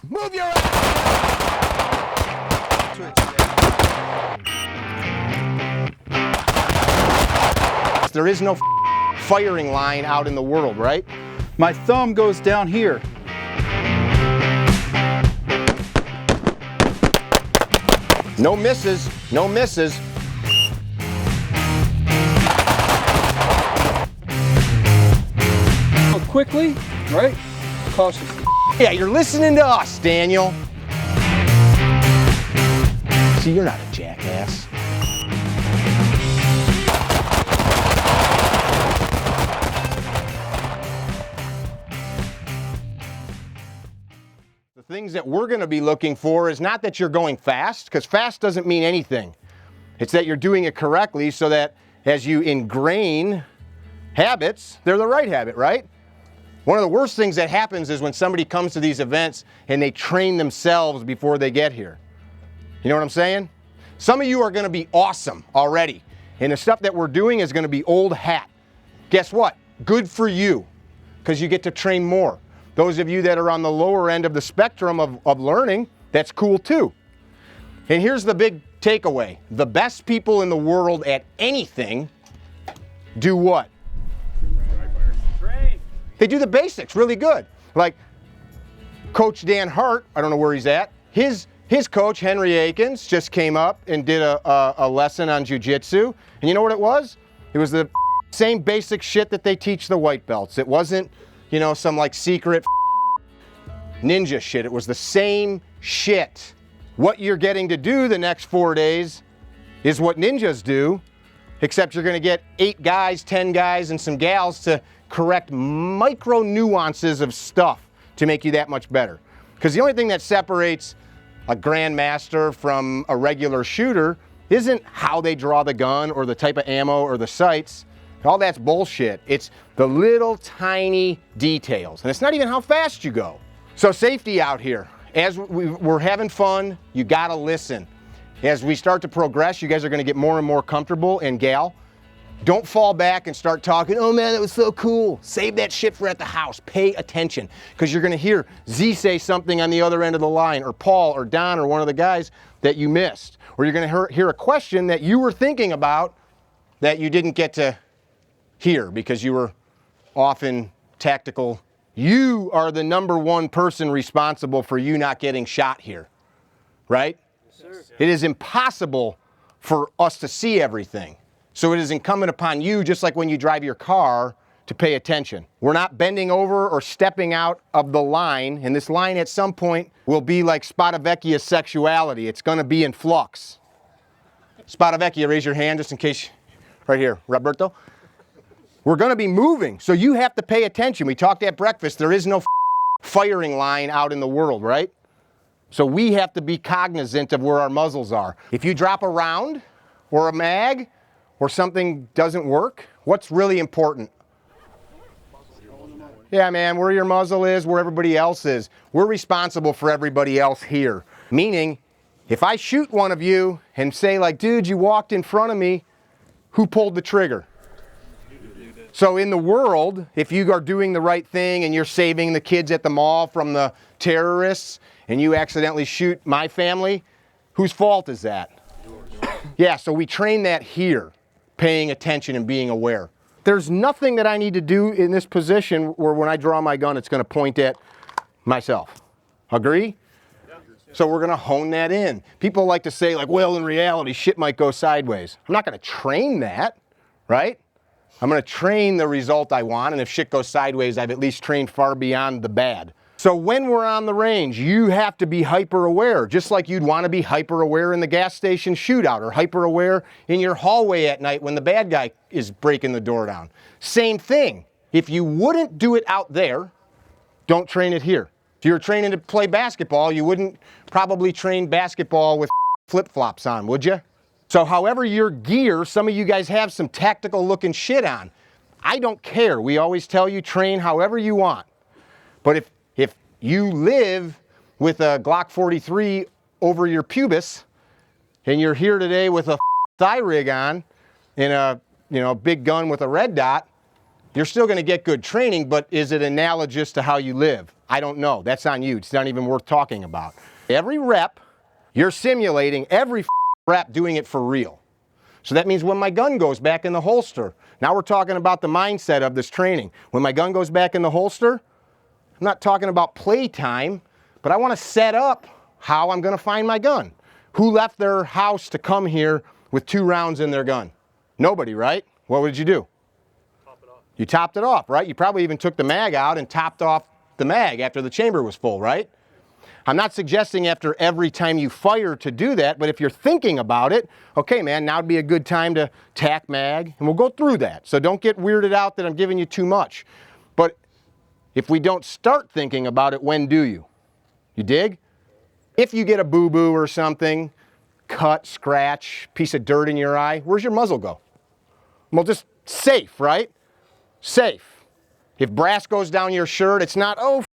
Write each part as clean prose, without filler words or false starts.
Move your ass! There is no firing line out in the world, right? My thumb goes down here. No misses, no misses. Quickly, right? Cautiously. Yeah, you're listening to us, Daniel. See, you're not a jackass. The things that we're going to be looking for is not that you're going fast, because fast doesn't mean anything. It's that you're doing it correctly so that as you ingrain habits, they're the right habit, right? One of the worst things that happens is when somebody comes to these events and they train themselves before they get here. You know what I'm saying? Some of you are going to be awesome already, and the stuff that we're doing is going to be old hat. Guess what? Good for you, because you get to train more. Those of you that are on the lower end of the spectrum of learning, that's cool too. And here's the big takeaway. The best people in the world at anything do what? They do the basics really good. Like Coach Dan Hart, I don't know where he's at. His coach, Henry Akins, just came up and did a lesson on jiu-jitsu. And you know what it was? It was the same basic shit that they teach the white belts. It wasn't, you know, some like secret ninja shit. It was the same shit. What you're getting to do the next 4 days is what ninjas do, except you're gonna get 8 guys, 10 guys, and some gals to correct micro nuances of stuff to make you that much better. Because the only thing that separates a grandmaster from a regular shooter isn't how they draw the gun or the type of ammo or the sights. All that's bullshit. It's the little tiny details. And it's not even how fast you go. So safety out here. As we're having fun, you gotta listen. As we start to progress, you guys are gonna get more and more comfortable, and gal, don't fall back and start talking, oh man, that was so cool. Save that shit for at the house. Pay attention, because you're gonna hear Z say something on the other end of the line, or Paul or Don or one of the guys that you missed. Or you're gonna hear a question that you were thinking about that you didn't get to hear because you were off in tactical. You are the #1 person responsible for you not getting shot here, right? Yes, sir. It is impossible for us to see everything. So it is incumbent upon you, just like when you drive your car, to pay attention. We're not bending over or stepping out of the line, and this line at some point will be like Spadavecchia's sexuality. It's gonna be in flux. Spadavecchia, raise your hand just in case, right here, Roberto. We're gonna be moving, so you have to pay attention. We talked at breakfast, there is no firing line out in the world, right? So we have to be cognizant of where our muzzles are. If you drop a round or a mag, or something doesn't work, what's really important? Yeah, man, where your muzzle is, where everybody else is. We're responsible for everybody else here. Meaning, if I shoot one of you and say like, dude, you walked in front of me, who pulled the trigger? So in the world, if you are doing the right thing and you're saving the kids at the mall from the terrorists and you accidentally shoot my family, whose fault is that? Yeah, so we train that here. Paying attention and being aware. There's nothing that I need to do in this position where when I draw my gun, it's gonna point at myself. Agree? Yeah. So we're gonna hone that in. People like to say like, well, in reality, shit might go sideways. I'm not gonna train that, right? I'm gonna train the result I want, and if shit goes sideways, I've at least trained far beyond the bad. So when we're on the range, you have to be hyper aware, just like you'd want to be hyper aware in the gas station shootout, or hyper aware in your hallway at night when the bad guy is breaking the door down. Same thing. If you wouldn't do it out there, don't train it here. If you were training to play basketball, you wouldn't probably train basketball with flip-flops on, would you? So however your gear, some of you guys have some tactical looking shit on. I don't care. We always tell you train however you want. But if you live with a Glock 43 over your pubis, and you're here today with a thigh rig on, and a big gun with a red dot, you're still going to get good training, but is it analogous to how you live? I don't know. That's on you. It's not even worth talking about. Every rep, you're simulating every rep doing it for real. So that means when my gun goes back in the holster, now we're talking about the mindset of this training. When my gun goes back in the holster, I'm not talking about play time, but I want to set up how I'm going to find my gun. Who left their house to come here with 2 rounds in their gun? Nobody, right? What would you do? Top it off. You topped it off, right? You probably even took the mag out and topped off the mag after the chamber was full, right? I'm not suggesting after every time you fire to do that, but if you're thinking about it, okay, man, now would be a good time to tack mag, and we'll go through that. So don't get weirded out that I'm giving you too much. But if we don't start thinking about it, when do you? You dig? If you get a boo-boo or something, cut, scratch, piece of dirt in your eye, where's your muzzle go? Well, just safe, right? Safe. If brass goes down your shirt, it's not, oh,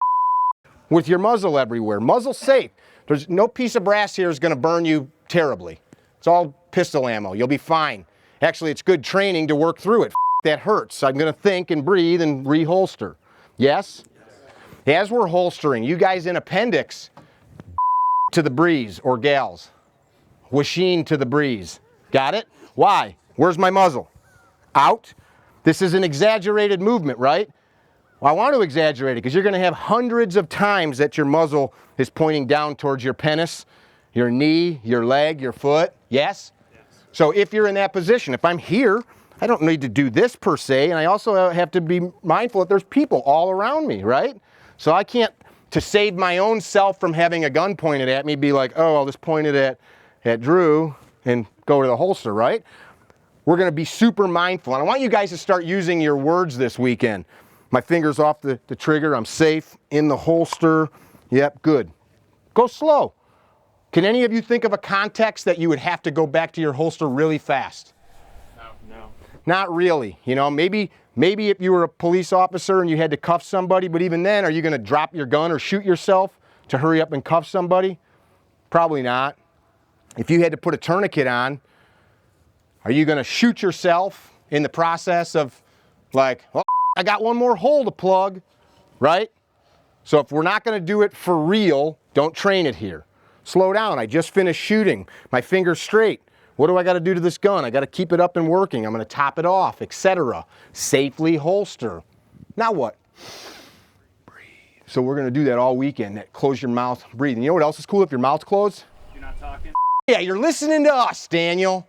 with your muzzle everywhere. Muzzle safe. There's no piece of brass here is going to burn you terribly. It's all pistol ammo. You'll be fine. Actually, it's good training to work through it. That hurts. I'm going to think and breathe and reholster. Yes? As we're holstering, you guys in appendix, to the breeze, or gals. Washeen to the breeze. Got it? Why? Where's my muzzle? Out. This is an exaggerated movement, right? Well, I want to exaggerate it because you're going to have hundreds of times that your muzzle is pointing down towards your penis, your knee, your leg, your foot. Yes? Yes. So if you're in that position, if I'm here, I don't need to do this per se, and I also have to be mindful that there's people all around me, right? So I can't, to save my own self from having a gun pointed at me, be like, oh, I'll just point it at Drew and go to the holster, right? We're going to be super mindful, and I want you guys to start using your words this weekend. My finger's off the trigger, I'm safe, in the holster, yep, good. Go slow. Can any of you think of a context that you would have to go back to your holster really fast? No. Not really, you know, maybe if you were a police officer and you had to cuff somebody, but even then, are you going to drop your gun or shoot yourself to hurry up and cuff somebody? Probably not. If you had to put a tourniquet on, are you going to shoot yourself in the process of like, oh, I got one more hole to plug, right? So if we're not going to do it for real, don't train it here. Slow down. I just finished shooting. My finger's straight. What do I got to do to this gun? I got to keep it up and working. I'm going to top it off, etc. Safely holster. Now what? Breathe. So we're going to do that all weekend. Close your mouth, breathe. And you know what else is cool if your mouth's closed? You're not talking? Yeah, you're listening to us, Daniel.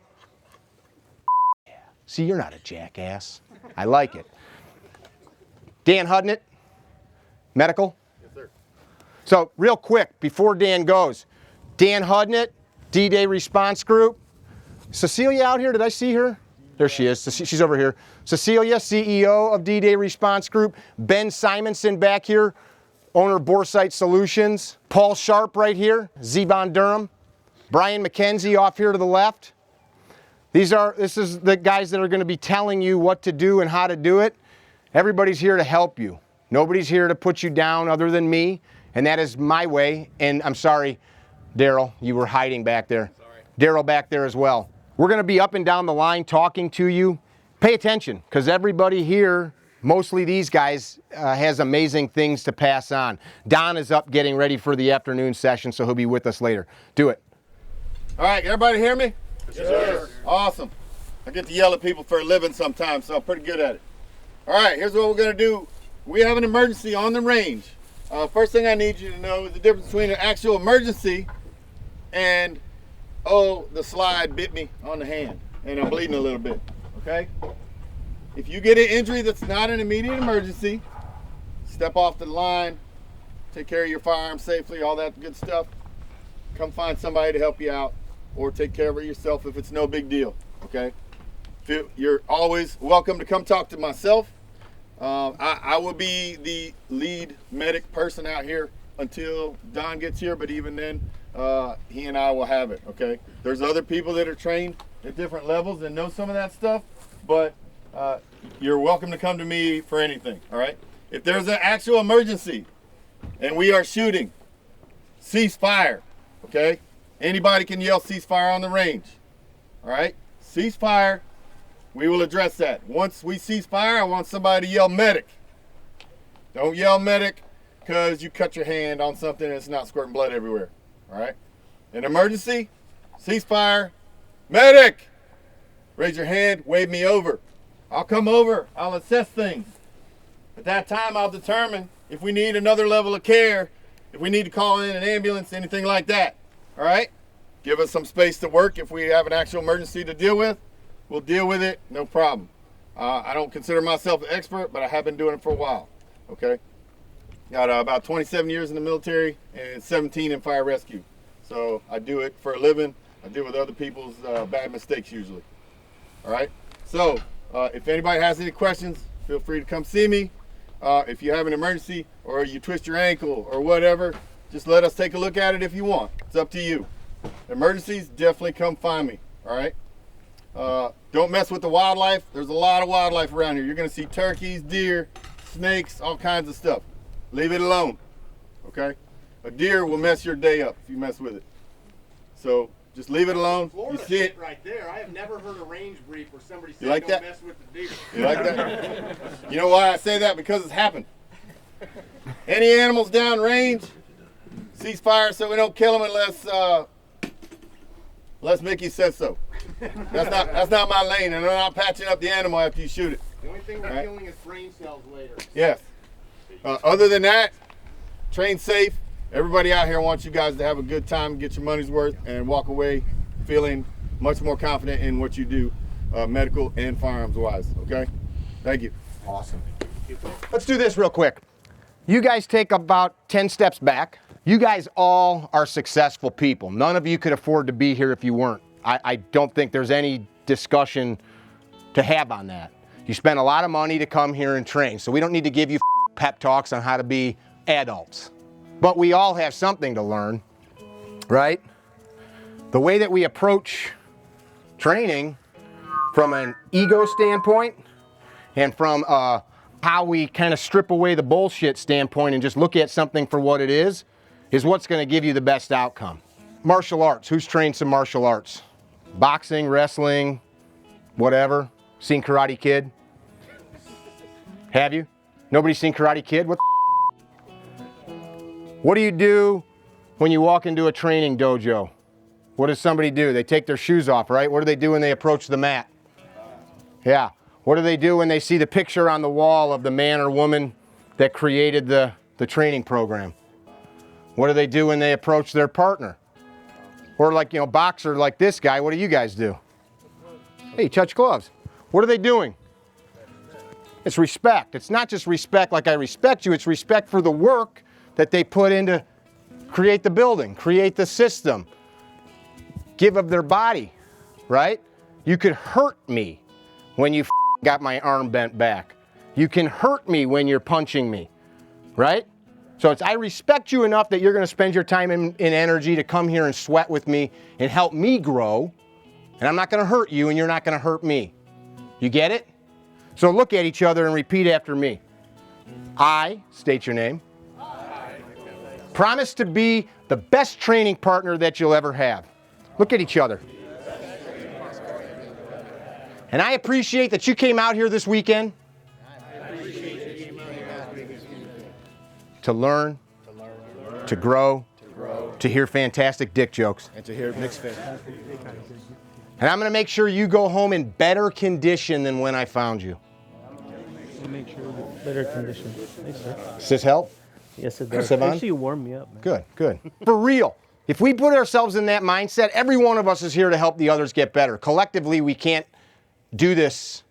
Yeah. See, you're not a jackass. I like it. Dan Hudnett, medical? Yes, sir. So real quick, before Dan goes, Dan Hudnett, D-Dey response group. Cecilia out here, did I see her? There she is, she's over here. Cecilia, CEO of D-Dey response group. Ben Simonson back here, owner of Boresight Solutions. Paul Sharp right here, Zebon Durham. Brian McKenzie off here to the left. This is the guys that are going to be telling you what to do and how to do it. Everybody's here to help you. Nobody's here to put you down other than me, and that is my way. And I'm sorry, Daryl, you were hiding back there. Daryl back there as well. We're going to be up and down the line talking to you. Pay attention, because everybody here, mostly these guys, has amazing things to pass on. Don is up getting ready for the afternoon session, so he'll be with us later. Do it. All right, can everybody hear me? Yes, sir. Awesome. I get to yell at people for a living sometimes, so I'm pretty good at it. All right, here's what we're going to do. We have an emergency on the range. First thing I need you to know is the difference between an actual emergency and, oh, the slide bit me on the hand and I'm bleeding a little bit, okay? If you get an injury that's not an immediate emergency, step off the line, take care of your firearm safely, all that good stuff. Come find somebody to help you out or take care of it yourself if it's no big deal, okay? You're always welcome to come talk to myself. I will be the lead medic person out here until Don gets here, but even then, he and I will have it, okay? There's other people that are trained at different levels and know some of that stuff, but you're welcome to come to me for anything, all right? If there's an actual emergency and we are shooting, cease fire, okay? Anybody can yell cease fire on the range, all right? Cease fire, we will address that. Once we cease fire, I want somebody to yell medic. Don't yell medic because you cut your hand on something and it's not squirting blood everywhere. All right? In emergency, cease fire, medic. Raise your hand, wave me over. I'll come over, I'll assess things. At that time, I'll determine if we need another level of care, if we need to call in an ambulance, anything like that. All right? Give us some space to work. If we have an actual emergency to deal with, we'll deal with it, no problem. I don't consider myself an expert, but I have been doing it for a while, okay? Got about 27 years in the military and 17 in fire rescue. So I do it for a living. I deal with other people's bad mistakes usually. All right? So if anybody has any questions, feel free to come see me. If you have an emergency or you twist your ankle or whatever, just let us take a look at it if you want. It's up to you. Emergencies, definitely come find me, all right? Don't mess with the wildlife. There's a lot of wildlife around here. You're gonna see turkeys, deer, snakes, all kinds of stuff. Leave it alone, okay? A deer will mess your day up if you mess with it. So just leave it alone. Florida you see it right there. I have never heard a range brief where somebody said like don't that? mess with the deer. You like that? You know why I say that? Because it's happened. Any animals down range, cease fire so we don't kill them unless Mickey says so. That's not my lane, and I'm not patching up the animal after you shoot it. The only thing we're killing is brain cells later. Yes. Other than that, train safe. Everybody out here wants you guys to have a good time, get your money's worth, and walk away feeling much more confident in what you do, medical and firearms wise. Okay? Thank you. Awesome. Let's do this real quick. You guys take about 10 steps back. You guys all are successful people. None of you could afford to be here if you weren't. I don't think there's any discussion to have on that. You spend a lot of money to come here and train, so we don't need to give you pep talks on how to be adults. But we all have something to learn, right? The way that we approach training from an ego standpoint and from how we kind of strip away the bullshit standpoint and just look at something for what it is what's going to give you the best outcome. Martial arts. Who's trained some martial arts? Boxing, wrestling, whatever. Seen Karate Kid? Have you? Nobody's seen Karate Kid? What do you do when you walk into a training dojo? What does somebody do? They take their shoes off, right? What do they do when they approach the mat? Yeah. What do they do when they see the picture on the wall of the man or woman that created the training program? What do they do when they approach their partner? Or like, you know, boxer like this guy, what do you guys do? Hey, touch gloves. What are they doing? It's respect. It's not just respect like I respect you, it's respect for the work that they put in to create the building, create the system, give of their body, right? You could hurt me when you got my arm bent back. You can hurt me when you're punching me, right? So I respect you enough that you're gonna spend your time and energy to come here and sweat with me and help me grow, and I'm not gonna hurt you and you're not gonna hurt me. You get it? So look at each other and repeat after me. I, state your name, promise to be the best training partner that you'll ever have. Look at each other. And I appreciate that you came out here this weekend to learn, to grow, to hear fantastic dick jokes. And to hear mixed fit. And I'm going to make sure you go home in better condition than when I found you. Make sure better condition. Thanks, sir. Does this help? Yes, it does. Sivan? Actually, you warmed me up, man. Good, good. For real, if we put ourselves in that mindset, every one of us is here to help the others get better. Collectively, we can't do this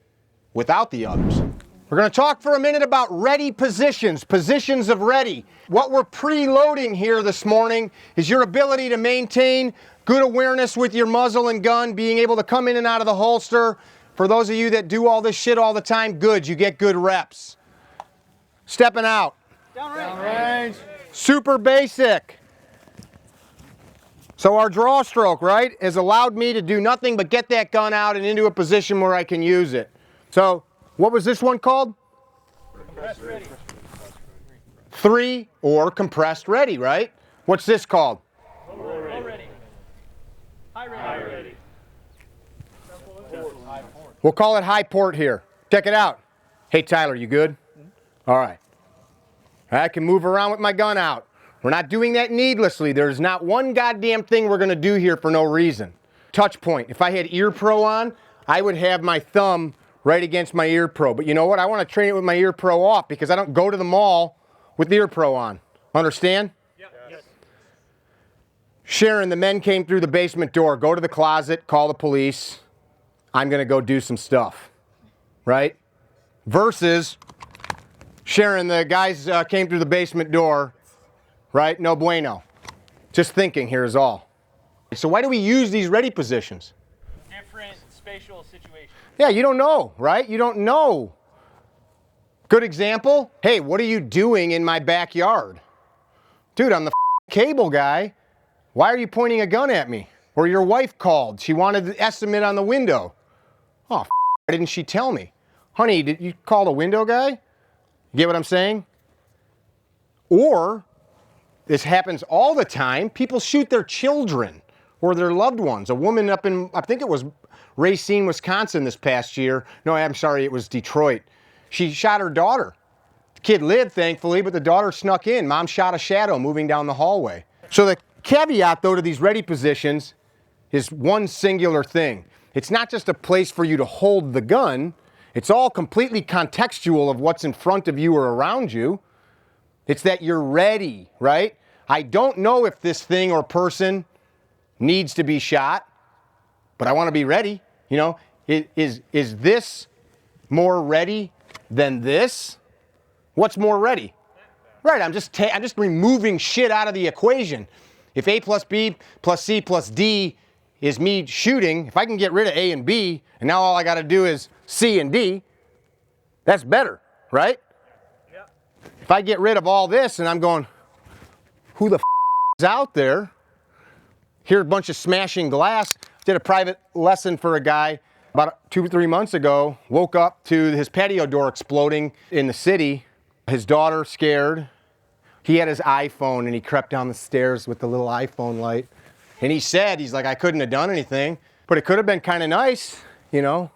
without the others. We're going to talk for a minute about ready positions, positions of ready. What we're preloading here this morning is your ability to maintain good awareness with your muzzle and gun, being able to come in and out of the holster. For those of you that do all this shit all the time, good, you get good reps. Stepping out. Downrange. Super basic. So our draw stroke, right, has allowed me to do nothing but get that gun out and into a position where I can use it. So what was this one called? Compressed ready. 3 or compressed ready, right? What's this called? Low ready. High ready. High ready. We'll call it high port here. Check it out. Hey, Tyler, you good? All right. I can move around with my gun out. We're not doing that needlessly. There's not one goddamn thing we're gonna do here for no reason. Touch point. If I had ear pro on, I would have my thumb right against my ear pro. But you know what? I wanna train it with my ear pro off because I don't go to the mall with the ear pro on. Understand? Yes. Sharon, the men came through the basement door. Go to the closet, call the police. I'm gonna go do some stuff, right? Versus Sharon, the guys came through the basement door, right? No bueno. Just thinking here is all. So why do we use these ready positions? Different spatial situations. Yeah, you don't know, right? You don't know. Good example, hey, what are you doing in my backyard? Dude, I'm the cable guy. Why are you pointing a gun at me? Or your wife called. She wanted the estimate on the window. Oh, why didn't she tell me? Honey, did you call the window guy? You get what I'm saying? Or, this happens all the time, people shoot their children or their loved ones. A woman up in, I think it was Racine, Wisconsin this past year. No, I'm sorry, it was Detroit. She shot her daughter. The kid lived, thankfully, but the daughter snuck in. Mom shot a shadow moving down the hallway. So the caveat, though, to these ready positions is one singular thing. It's not just a place for you to hold the gun. It's all completely contextual of what's in front of you or around you. It's that you're ready, right? I don't know if this thing or person needs to be shot, but I want to be ready. You know, is this more ready than this? What's more ready? Right, I'm just removing shit out of the equation. If A plus B plus C plus D is me shooting, if I can get rid of A and B, and now all I got to do is C and D, that's better, right? Yep. If I get rid of all this and I'm going, who the is out there? Hear a bunch of smashing glass. Did a private lesson for a guy about 2 or 3 months ago. Woke up to his patio door exploding in the city. His daughter scared. He had his iPhone and he crept down the stairs with the little iPhone light. And he said, he's like, I couldn't have done anything, but it could have been kind of nice, you know,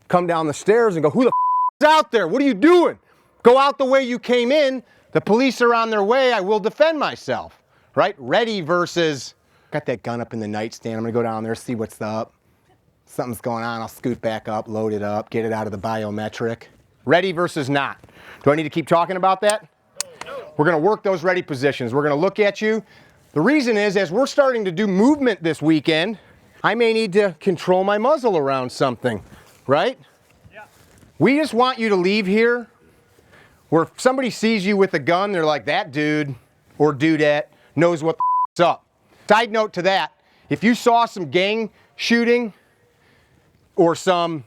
come down the stairs and go, who the is out there? What are you doing? Go out the way you came in. The police are on their way. I will defend myself, right? Ready versus, got that gun up in the nightstand. I'm gonna go down there, see what's up. Something's going on. I'll scoot back up, load it up, get it out of the biometric. Ready versus not. Do I need to keep talking about that? No. We're gonna work those ready positions. We're gonna look at you. The reason is, as we're starting to do movement this weekend, I may need to control my muzzle around something, right? Yeah. We just want you to leave here where if somebody sees you with a gun, they're like, that dude or dudette knows what the f***'s up. Side note to that, if you saw some gang shooting or some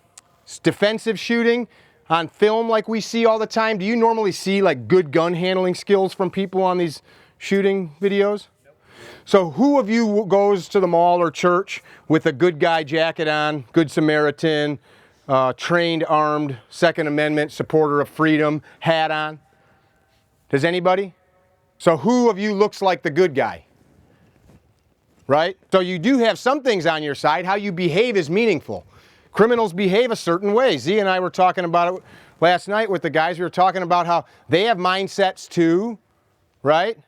defensive shooting on film like we see all the time, do you normally see like good gun handling skills from people on these shooting videos? Nope. So who of you goes to the mall or church with a good guy jacket on, good Samaritan, trained, armed, Second Amendment, supporter of freedom, hat on? Does anybody? So who of you looks like the good guy? Right? So you do have some things on your side. How you behave is meaningful. Criminals behave a certain way. Zee and I were talking about it last night with the guys. We were talking about how they have mindsets too, right?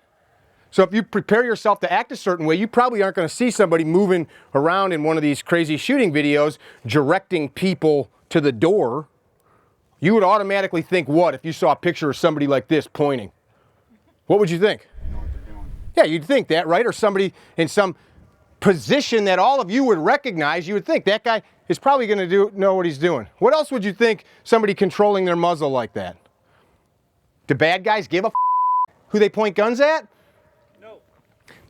So if you prepare yourself to act a certain way, you probably aren't going to see somebody moving around in one of these crazy shooting videos directing people to the door. You would automatically think what if you saw a picture of somebody like this pointing? What would you think? Yeah, you'd think that, right? Or somebody in some position that all of you would recognize, you would think that guy is probably going to know what he's doing. What else would you think somebody controlling their muzzle like that? Do bad guys give a who they point guns at? No.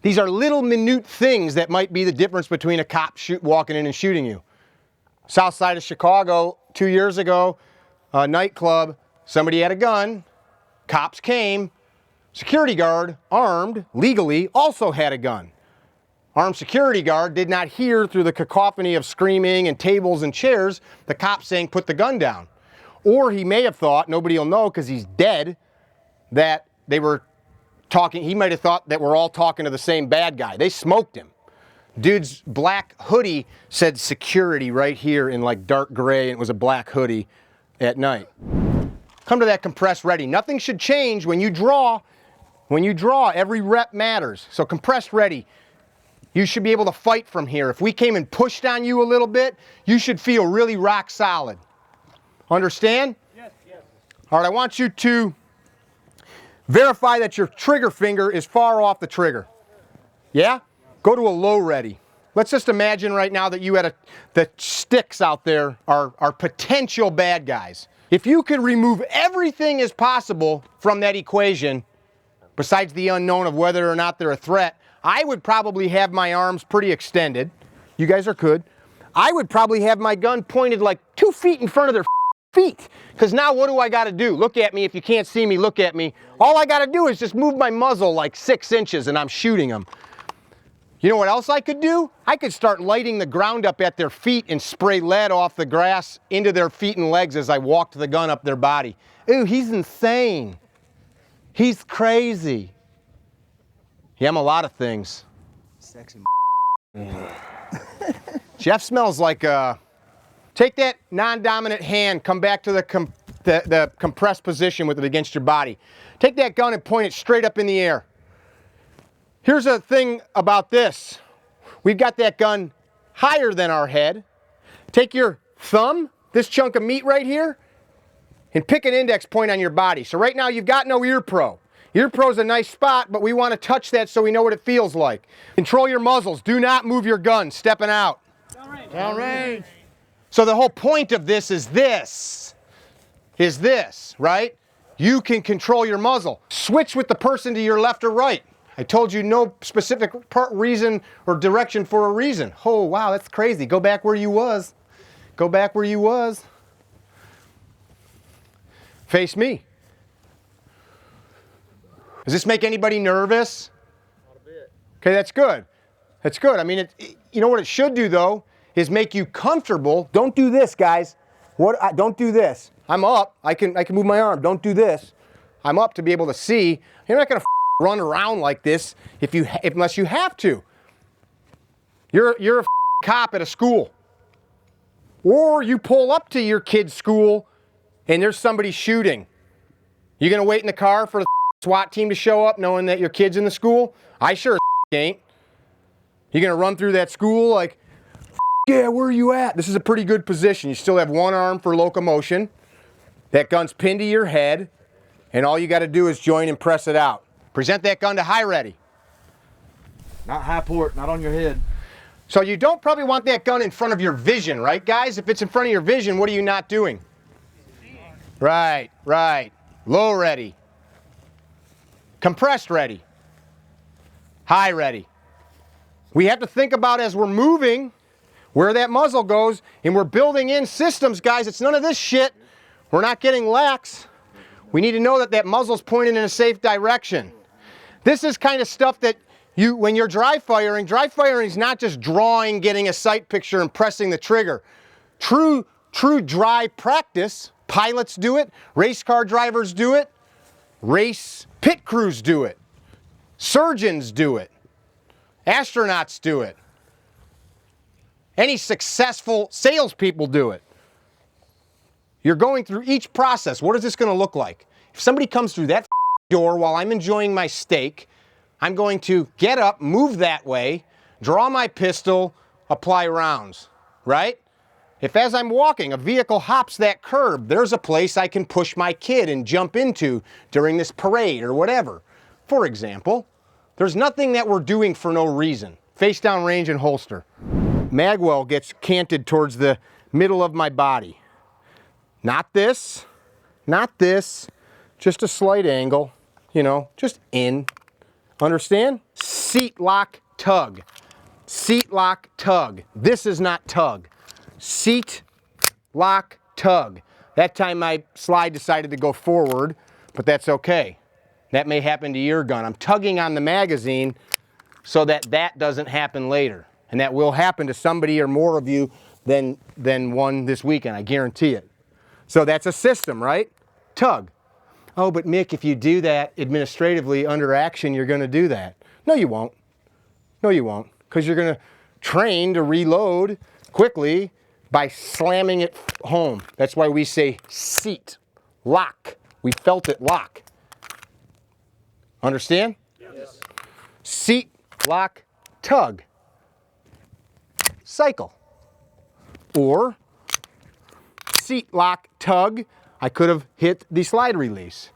These are little minute things that might be the difference between a cop walking in and shooting you. South side of Chicago, 2 years ago, a nightclub, somebody had a gun, cops came, security guard, armed, legally, also had a gun. Armed security guard did not hear through the cacophony of screaming and tables and chairs the cop saying, put the gun down. Or he may have thought, nobody will know because he's dead, that they were talking, he might have thought that we're all talking to the same bad guy. They smoked him. Dude's black hoodie said security right here in like dark gray, and it was a black hoodie at night. Come to that compressed ready. Nothing should change when you draw. When you draw, every rep matters. So compressed ready, you should be able to fight from here. If we came and pushed on you a little bit, you should feel really rock solid. Understand? Yes, yes. All right, I want you to verify that your trigger finger is far off the trigger. Yeah? Go to a low ready. Let's just imagine right now that you had the sticks out there are potential bad guys. If you could remove everything as possible from that equation, besides the unknown of whether or not they're a threat, I would probably have my arms pretty extended. You guys are good. I would probably have my gun pointed like 2 feet in front of their feet. Because now what do I got to do? Look at me. If you can't see me, look at me. All I got to do is just move my muzzle like 6 inches and I'm shooting them. You know what else I could do? I could start lighting the ground up at their feet and spray lead off the grass into their feet and legs as I walked the gun up their body. Ooh, he's insane. He's crazy. Yeah, I'm a lot of things. Sexy. Jeff smells like take that non-dominant hand, come back to the compressed position with it against your body. Take that gun and point it straight up in the air. Here's a thing about this. We've got that gun higher than our head. Take your thumb, this chunk of meat right here, and pick an index point on your body. So right now you've got no ear pro. Ear pro's a nice spot, but we want to touch that so we know what it feels like. Control your muzzles. Do not move your gun stepping out. Downrange. So the whole point of this, right? You can control your muzzle. Switch with the person to your left or right. I told you no specific reason or direction for a reason. Oh, wow, that's crazy. Go back where you was. Go back where you was. Face me. Does this make anybody nervous? Not a bit. Okay, that's good. That's good. I mean, you know what it should do, though, is make you comfortable. Don't do this, guys. Don't do this. I'm up. I can move my arm. Don't do this. I'm up to be able to see. You're not going to run around like this unless you have to. You're a cop at a school. Or you pull up to your kid's school and there's somebody shooting. You going to wait in the car for the SWAT team to show up knowing that your kid's in the school? I sure ain't. You going to run through that school like, yeah, where are you at? This is a pretty good position. You still have one arm for locomotion. That gun's pinned to your head, and all you got to do is join and press it out. Present that gun to high ready. Not high port, not on your head. So you don't probably want that gun in front of your vision, right, guys? If it's in front of your vision, what are you not doing? Right, right. Low ready. Compressed ready. High ready. We have to think about as we're moving where that muzzle goes, and we're building in systems, guys. It's none of this shit. We're not getting lax. We need to know that that muzzle's pointed in a safe direction. This is kind of stuff that when you're dry firing is not just drawing, getting a sight picture and pressing the trigger. True dry practice, pilots do it, race car drivers do it, race pit crews do it, surgeons do it, astronauts do it. Any successful salespeople do it. You're going through each process. What is this going to look like? If somebody comes through that door while I'm enjoying my steak, I'm going to get up, move that way, draw my pistol, apply rounds, right? If as I'm walking, a vehicle hops that curb, there's a place I can push my kid and jump into during this parade or whatever. For example, there's nothing that we're doing for no reason. Face down range and holster. Magwell gets canted towards the middle of my body. Not this, just a slight angle, just in. Understand? Seat lock tug. Seat lock tug. This is not tug. Seat lock tug. That time my slide decided to go forward, but that's okay. That may happen to your gun. I'm tugging on the magazine so that doesn't happen later. And that will happen to somebody or more of you than one this weekend, I guarantee it. So that's a system, right? Tug. Oh, but Mick, if you do that administratively under action, you're going to do that. No, you won't. No, you won't. Because you're going to trained to reload quickly by slamming it home. That's why we say seat, lock. We felt it lock. Understand? Yes. Seat, lock, tug. Cycle. Or seat, lock, tug. I could have hit the slide release.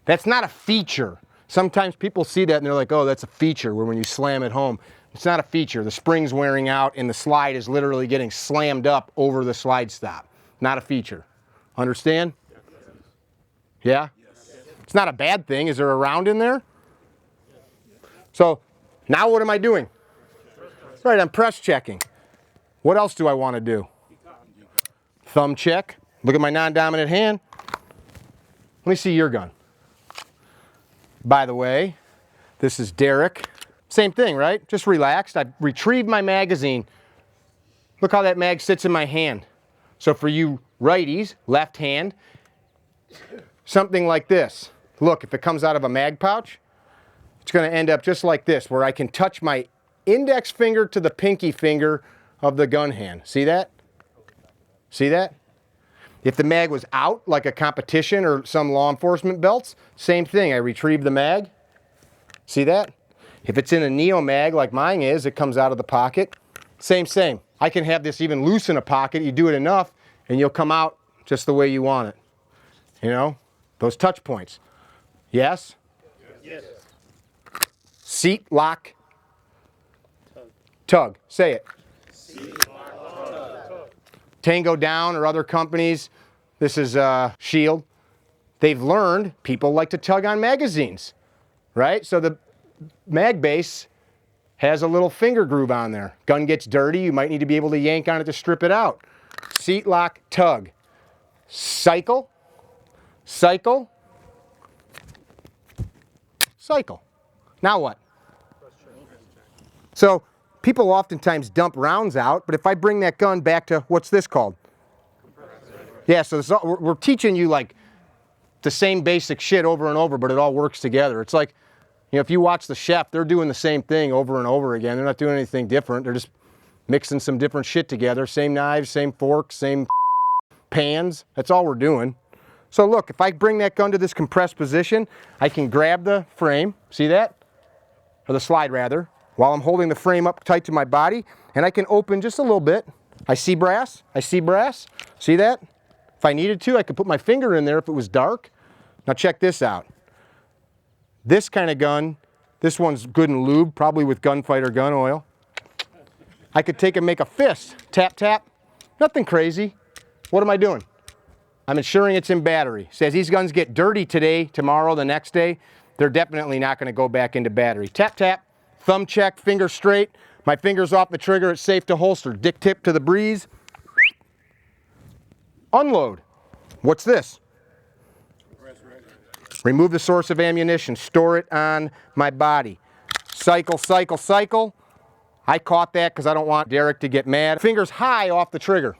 That's not a feature. Sometimes people see that and they're like, oh, that's a feature where when you slam it home. It's not a feature. The spring's wearing out and the slide is literally getting slammed up over the slide stop. Not a feature. Understand? Yeah? It's not a bad thing. Is there a round in there? So now what am I doing? Right, I'm press checking. What else do I want to do? Thumb check. Look at my non-dominant hand. Let me see your gun. By the way, this is Derek. Same thing, right? Just relaxed. I retrieved my magazine. Look how that mag sits in my hand. So for you righties, left hand, something like this. Look, if it comes out of a mag pouch, it's going to end up just like this, where I can touch my index finger to the pinky finger of the gun hand. See that? See that? If the mag was out, like a competition or some law enforcement belts, same thing. I retrieve the mag. See that? If it's in a NeoMag like mine is, it comes out of the pocket. Same. I can have this even loose in a pocket. You do it enough, and you'll come out just the way you want it. You know? Those touch points. Yes? Yes. Seat, lock, tug. Say it. Seat, lock, tug. Tango Down or other companies, this is Shield. They've learned people like to tug on magazines, right? So the mag base has a little finger groove on there. Gun gets dirty, you might need to be able to yank on it to strip it out. Seat, lock, tug. Cycle, cycle, cycle. Now what? So people oftentimes dump rounds out, but if I bring that gun back to, what's this called? Yeah, so this, we're teaching you like the same basic shit over and over, but it all works together. It's like, you know, if you watch the chef, they're doing the same thing over and over again. They're not doing anything different. They're just mixing some different shit together. Same knives, same forks, same pans. That's all we're doing. So look, if I bring that gun to this compressed position, I can grab the frame, see that? Or the slide rather, while I'm holding the frame up tight to my body, and I can open just a little bit. I see brass, see that? If I needed to, I could put my finger in there if it was dark. Now check this out. This kind of gun, this one's good and lube, probably with Gunfighter Gun Oil. I could take and make a fist, tap, tap, nothing crazy. What am I doing? I'm ensuring it's in battery. So as these guns get dirty today, tomorrow, the next day, they're definitely not going to go back into battery. Tap, tap, thumb check, finger straight. My finger's off the trigger, it's safe to holster. Dick tip to the breeze. Unload. What's this? Remove the source of ammunition. Store it on my body. Cycle, cycle, cycle. I caught that because I don't want Derek to get mad. Fingers high off the trigger.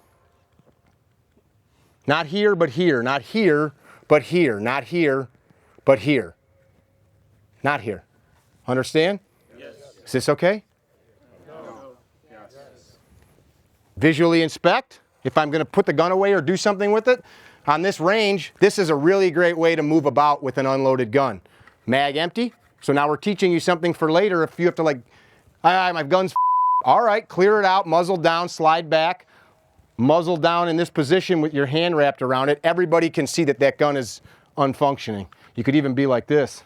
Not here, but here. Not here, but here. Not here, but here. Not here. Understand? Yes. Is this okay? No. Yes. Visually inspect. If I'm going to put the gun away or do something with it, on this range, this is a really great way to move about with an unloaded gun. Mag empty. So now we're teaching you something for later. If you have to like, my gun's all right, clear it out, muzzle down, slide back, muzzle down in this position with your hand wrapped around it. Everybody can see that that gun is unfunctioning. You could even be like this.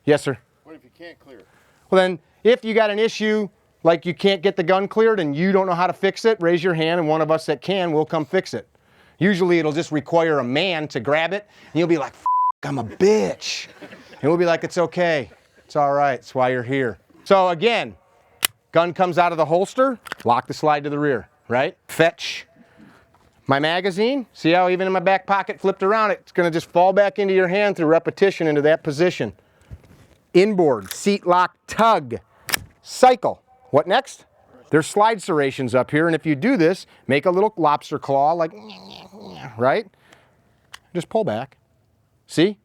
Yes, sir? What if you can't clear it? Well then, if you got an issue, like you can't get the gun cleared and you don't know how to fix it, raise your hand and one of us that can will come fix it. Usually it'll just require a man to grab it and you'll be like, I'm a bitch. And we'll be like, it's okay. It's all right. It's why you're here. So again, gun comes out of the holster, lock the slide to the rear, right? Fetch my magazine. See how even in my back pocket flipped around, it's going to just fall back into your hand through repetition into that position. Inboard, seat lock, tug, cycle. What next? There's slide serrations up here, and if you do this, make a little lobster claw, like, right? Just pull back. See?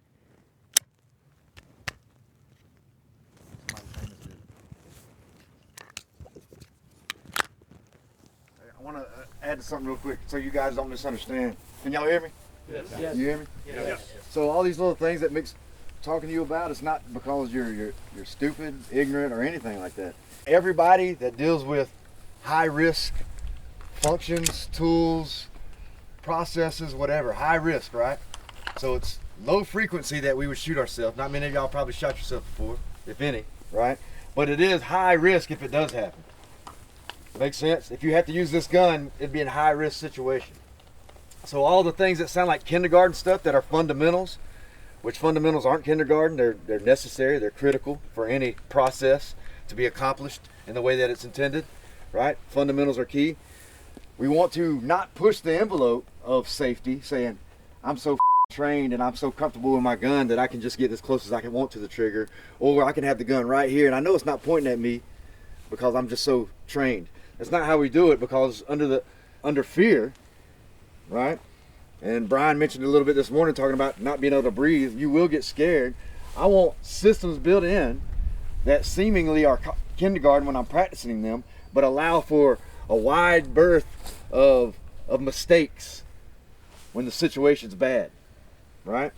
I want to add to something real quick so you guys don't misunderstand. Can y'all hear me? Yes. You hear me? Yes. So all these little things that Mick's talking to you about, it's not because you're stupid, ignorant, or anything like that. Everybody that deals with high risk functions, tools, processes, whatever, high risk, right? So it's low frequency that we would shoot ourselves. Not many of y'all probably shot yourself before, if any, right? But it is high risk if it does happen. Makes sense? If you have to use this gun, it'd be a high risk situation. So all the things that sound like kindergarten stuff that are fundamentals, which fundamentals aren't kindergarten, they're necessary, they're critical for any process to be accomplished in the way that it's intended, right? Fundamentals are key. We want to not push the envelope of safety, saying, I'm so trained and I'm so comfortable with my gun that I can just get as close as I can want to the trigger, or I can have the gun right here and I know it's not pointing at me because I'm just so trained. That's not how we do it, because under fear, right? And Brian mentioned a little bit this morning talking about not being able to breathe. You will get scared. I want systems built in that seemingly are kindergarten when I'm practicing them, but allow for a wide berth of mistakes when the situation's bad, right?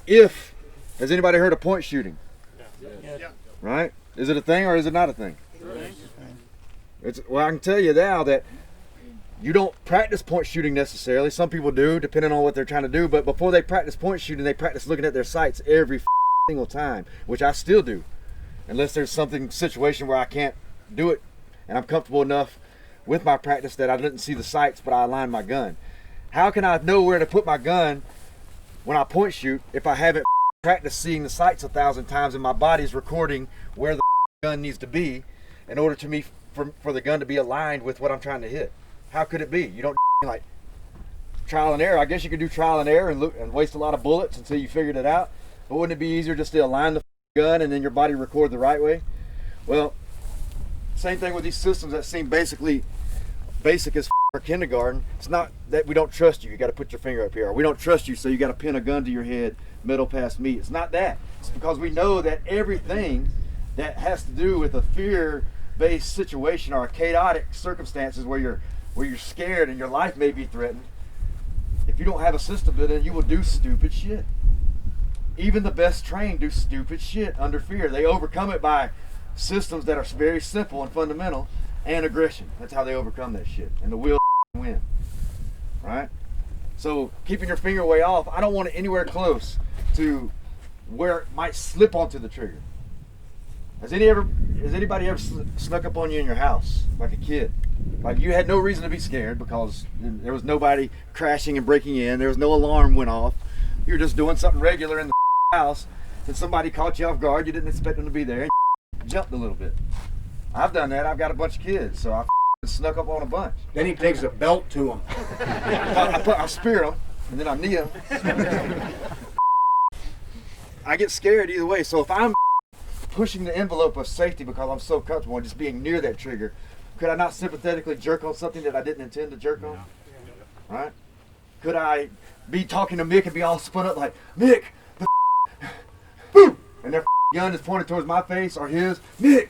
Has anybody heard of point shooting? Yes. Right? Is it a thing or is it not a thing? Well, I can tell you now that you don't practice point shooting necessarily. Some people do, depending on what they're trying to do. But before they practice point shooting, they practice looking at their sights every single time, which I still do, unless there's situation where I can't do it, and I'm comfortable enough with my practice that I didn't see the sights, but I align my gun. How can I know where to put my gun when I point shoot if I haven't practiced seeing the sights 1,000 times and my body's recording where the gun needs to be in order for the gun to be aligned with what I'm trying to hit? How could it be? You don't like trial and error. I guess you could do trial and error and waste a lot of bullets until you figured it out. But wouldn't it be easier just to align the gun and then your body record the right way? Well, same thing with these systems that seem basic as for kindergarten. It's not that we don't trust you. You got to put your finger up here. Or we don't trust you, so you got to pin a gun to your head, metal past meat. It's not that. It's because we know that everything that has to do with a fear-based situation or a chaotic circumstances where you're scared and your life may be threatened, if you don't have a system built in, you will do stupid shit. Even the best trained do stupid shit under fear. They overcome it by systems that are very simple and fundamental, and aggression. That's how they overcome that shit. And the will win. Right? So keeping your finger way off, I don't want it anywhere close to where it might slip onto the trigger. Has anybody ever snuck up on you in your house like a kid? Like you had no reason to be scared because there was nobody crashing and breaking in. There was no alarm went off. You were just doing something regular in the house and somebody caught you off guard. You didn't expect them to be there. And jumped a little bit. I've done that. I've got a bunch of kids, so I snuck up on a bunch. Then he takes a belt to him. I spear them, and then I knee them. I get scared either way. So if I'm pushing the envelope of safety because I'm so comfortable and just being near that trigger, could I not sympathetically jerk on something that I didn't intend to jerk on? Right? Could I be talking to Mick and be all spun up like, Mick, boom, and their gun is pointed towards my face or his, Mick,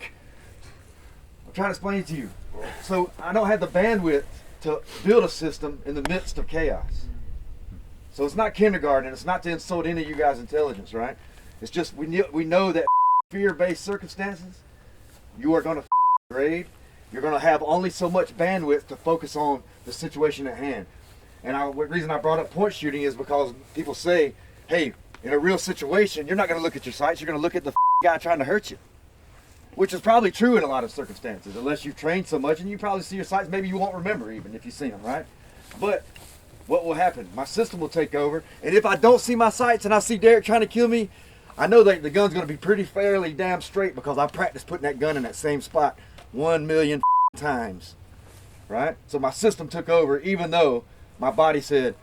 I'm trying to explain it to you. So I don't have the bandwidth to build a system in the midst of chaos. So it's not kindergarten, it's not to insult any of you guys' intelligence, right? It's just we know that fear-based circumstances, you are going to grade. You're going to have only so much bandwidth to focus on the situation at hand. And the reason I brought up point shooting is because people say, hey, in a real situation, you're not going to look at your sights, you're going to look at the guy trying to hurt you. Which is probably true in a lot of circumstances, unless you've trained so much and you probably see your sights, maybe you won't remember even if you've seen them, right? But what will happen? My system will take over, and if I don't see my sights and I see Derek trying to kill me, I know that the gun's going to be pretty fairly damn straight because I practiced putting that gun in that same spot 1,000,000 times, right? So my system took over even though my body said,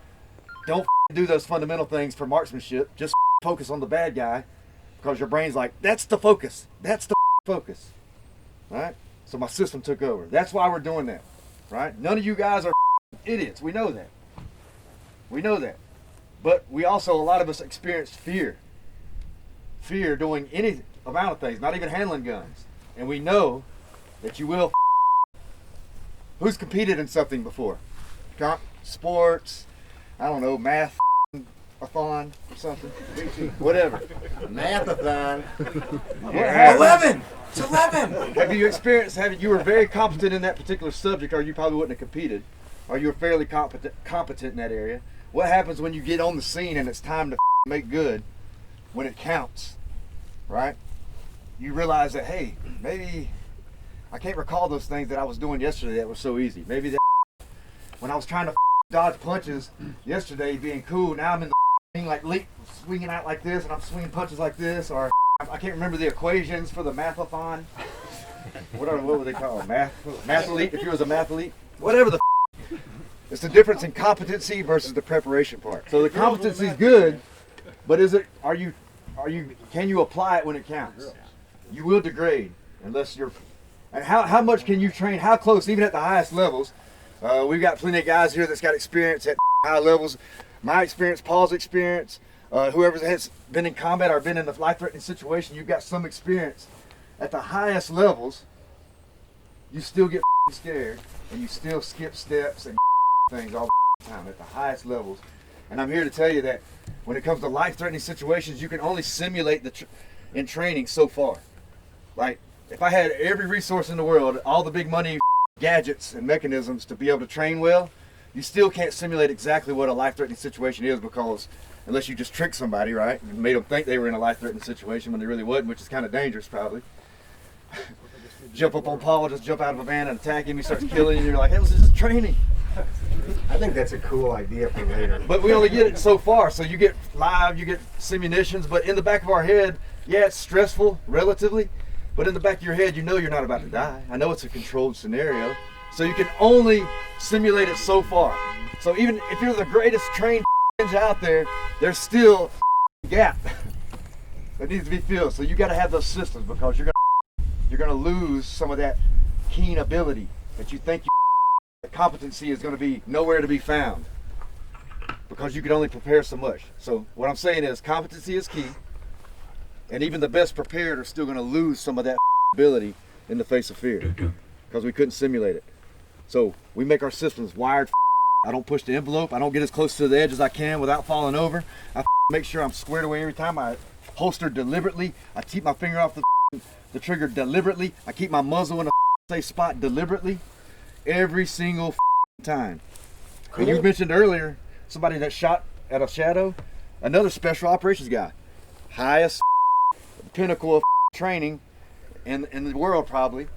don't do those fundamental things for marksmanship, just focus on the bad guy, because your brain's like, that's the focus, that's the focus, right? So my system took over. That's why we're doing that, right? None of you guys are idiots. We know that. We know that. But we also, a lot of us experienced fear. Fear doing any amount of things, not even handling guns. And we know that you will Who's competed in something before? Sports, I don't know, math-a-thon or something, whatever. Mathathon. Yeah. 11! It's 11! Have you experienced, you were very competent in that particular subject, or you probably wouldn't have competed, or you were fairly competent in that area. What happens when you get on the scene and it's time to make good, when it counts, right? You realize that, hey, maybe I can't recall those things that I was doing yesterday that were so easy. Maybe that when I was trying to dodge punches yesterday being cool, now I'm in the thing like swinging out like this and I'm swinging punches like this, or I can't remember the equations for the mathathon. What were they called? Mathlete, if you was a mathlete? Whatever the it's the difference in competency versus the preparation part. So the competency is good, but can you apply it when it counts? You will degrade unless you're, and how much can you train, how close, even at the highest levels? We've got plenty of guys here that's got experience at high levels. My experience, Paul's experience, whoever has been in combat or been in a life-threatening situation, you've got some experience. At the highest levels, you still get scared and you still skip steps and things all the time at the highest levels. And I'm here to tell you that when it comes to life-threatening situations, you can only simulate in training so far. Like, if I had every resource in the world, all the big money gadgets and mechanisms to be able to train well, you still can't simulate exactly what a life-threatening situation is, because unless you just trick somebody, right, and made them think they were in a life-threatening situation when they really wasn't, which is kind of dangerous probably. Jump up on Paul, just jump out of a van and attack him, he starts killing you, and you're like, hey, this is training. I think that's a cool idea for later. But we only get it so far, so you get live, you get simunitions, but in the back of our head, yeah, it's stressful, relatively, but in the back of your head, you know you're not about to die. I know it's a controlled scenario, so you can only simulate it so far. So even if you're the greatest trained ninja out there, there's still a gap that needs to be filled. So you got to have those systems, because you're gonna lose some of that keen ability that you think the competency is going to be nowhere to be found, because you can only prepare so much. So what I'm saying is competency is key, and even the best prepared are still going to lose some of that ability in the face of fear, because we couldn't simulate it. So we make our systems wired. I don't push the envelope. I don't get as close to the edge as I can without falling over. I make sure I'm squared away every time. I holster deliberately. I keep my finger off the trigger deliberately. I keep my muzzle in a safe spot deliberately. Every single time. Cool. And you mentioned earlier somebody that shot at a shadow, another special operations guy, highest pinnacle of training in the world, probably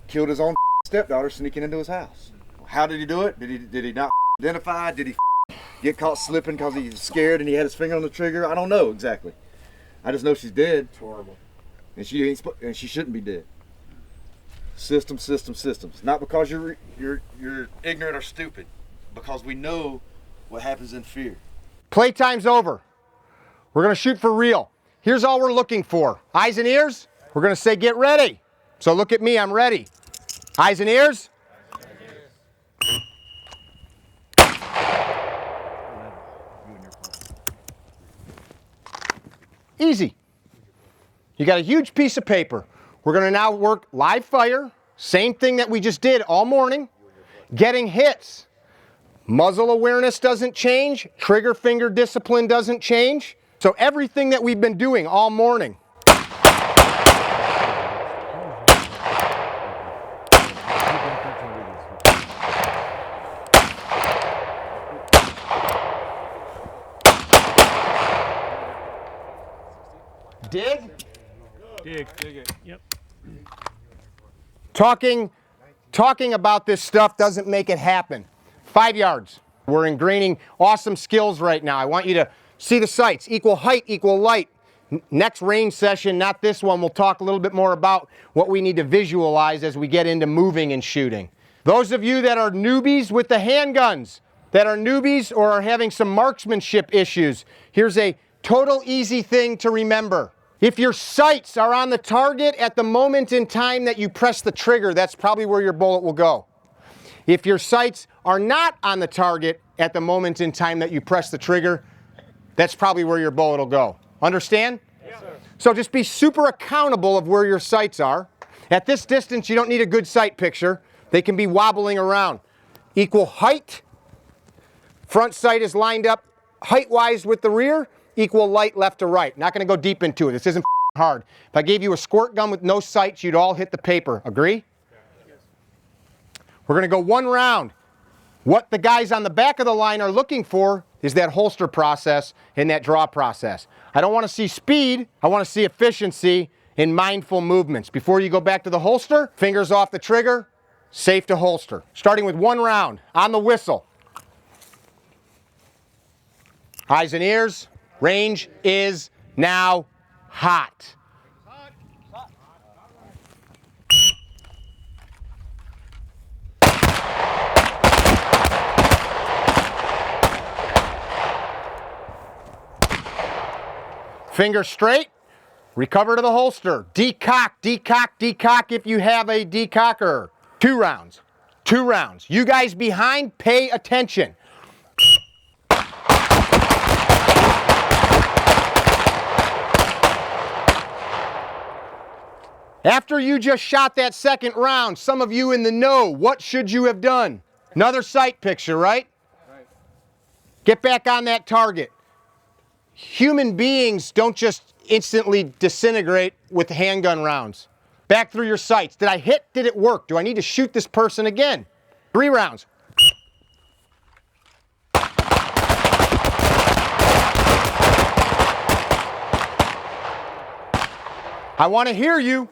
killed his own stepdaughter sneaking into his house. How did he do it? Did he not identify? Did he get caught slipping because he was scared and he had his finger on the trigger? I don't know exactly. I just know she's dead. It's horrible, and she shouldn't be dead. Systems. Not because you're ignorant or stupid, because we know what happens in fear. Playtime's over. We're gonna shoot for real. Here's all we're looking for. Eyes and ears. We're gonna say get ready. So look at me, I'm ready. Eyes and ears. Easy. You got a huge piece of paper. We're going to now work live fire, same thing that we just did all morning, getting hits. Muzzle awareness doesn't change, trigger finger discipline doesn't change. So everything that we've been doing all morning. Dig? Dig it. Yep. Talking about this stuff doesn't make it happen. 5 yards. We're ingraining awesome skills right now. I want you to see the sights. Equal height, equal light. Next range session, not this one, we'll talk a little bit more about what we need to visualize as we get into moving and shooting. Those of you that are newbies with the handguns, that are newbies or are having some marksmanship issues, here's a total easy thing to remember. If your sights are on the target at the moment in time that you press the trigger, that's probably where your bullet will go. If your sights are not on the target at the moment in time that you press the trigger, that's probably where your bullet will go. Understand? Yes, sir. So just be super accountable of where your sights are. At this distance, you don't need a good sight picture, They can be wobbling around. Equal height. Front sight is lined up height-wise with the rear. Equal light left to right. Not going to go deep into it. This isn't hard. If I gave you a squirt gun with no sights, you'd all hit the paper. Agree? We're going to go one round. What the guys on the back of the line are looking for is that holster process and that draw process. I don't want to see speed. I want to see efficiency and mindful movements. Before you go back to the holster, fingers off the trigger, safe to holster. Starting with one round on the whistle. Eyes and ears. Range is now hot. Fingers straight, recover to the holster. Decock, decock, decock if you have a decocker. 2 rounds, 2 rounds. You guys behind, pay attention. After you just shot that second round, some of you in the know, what should you have done? Another sight picture, right? Get back on that target. Human beings don't just instantly disintegrate with handgun rounds. Back through your sights. Did I hit? Did it work? Do I need to shoot this person again? 3 rounds. I want to hear you.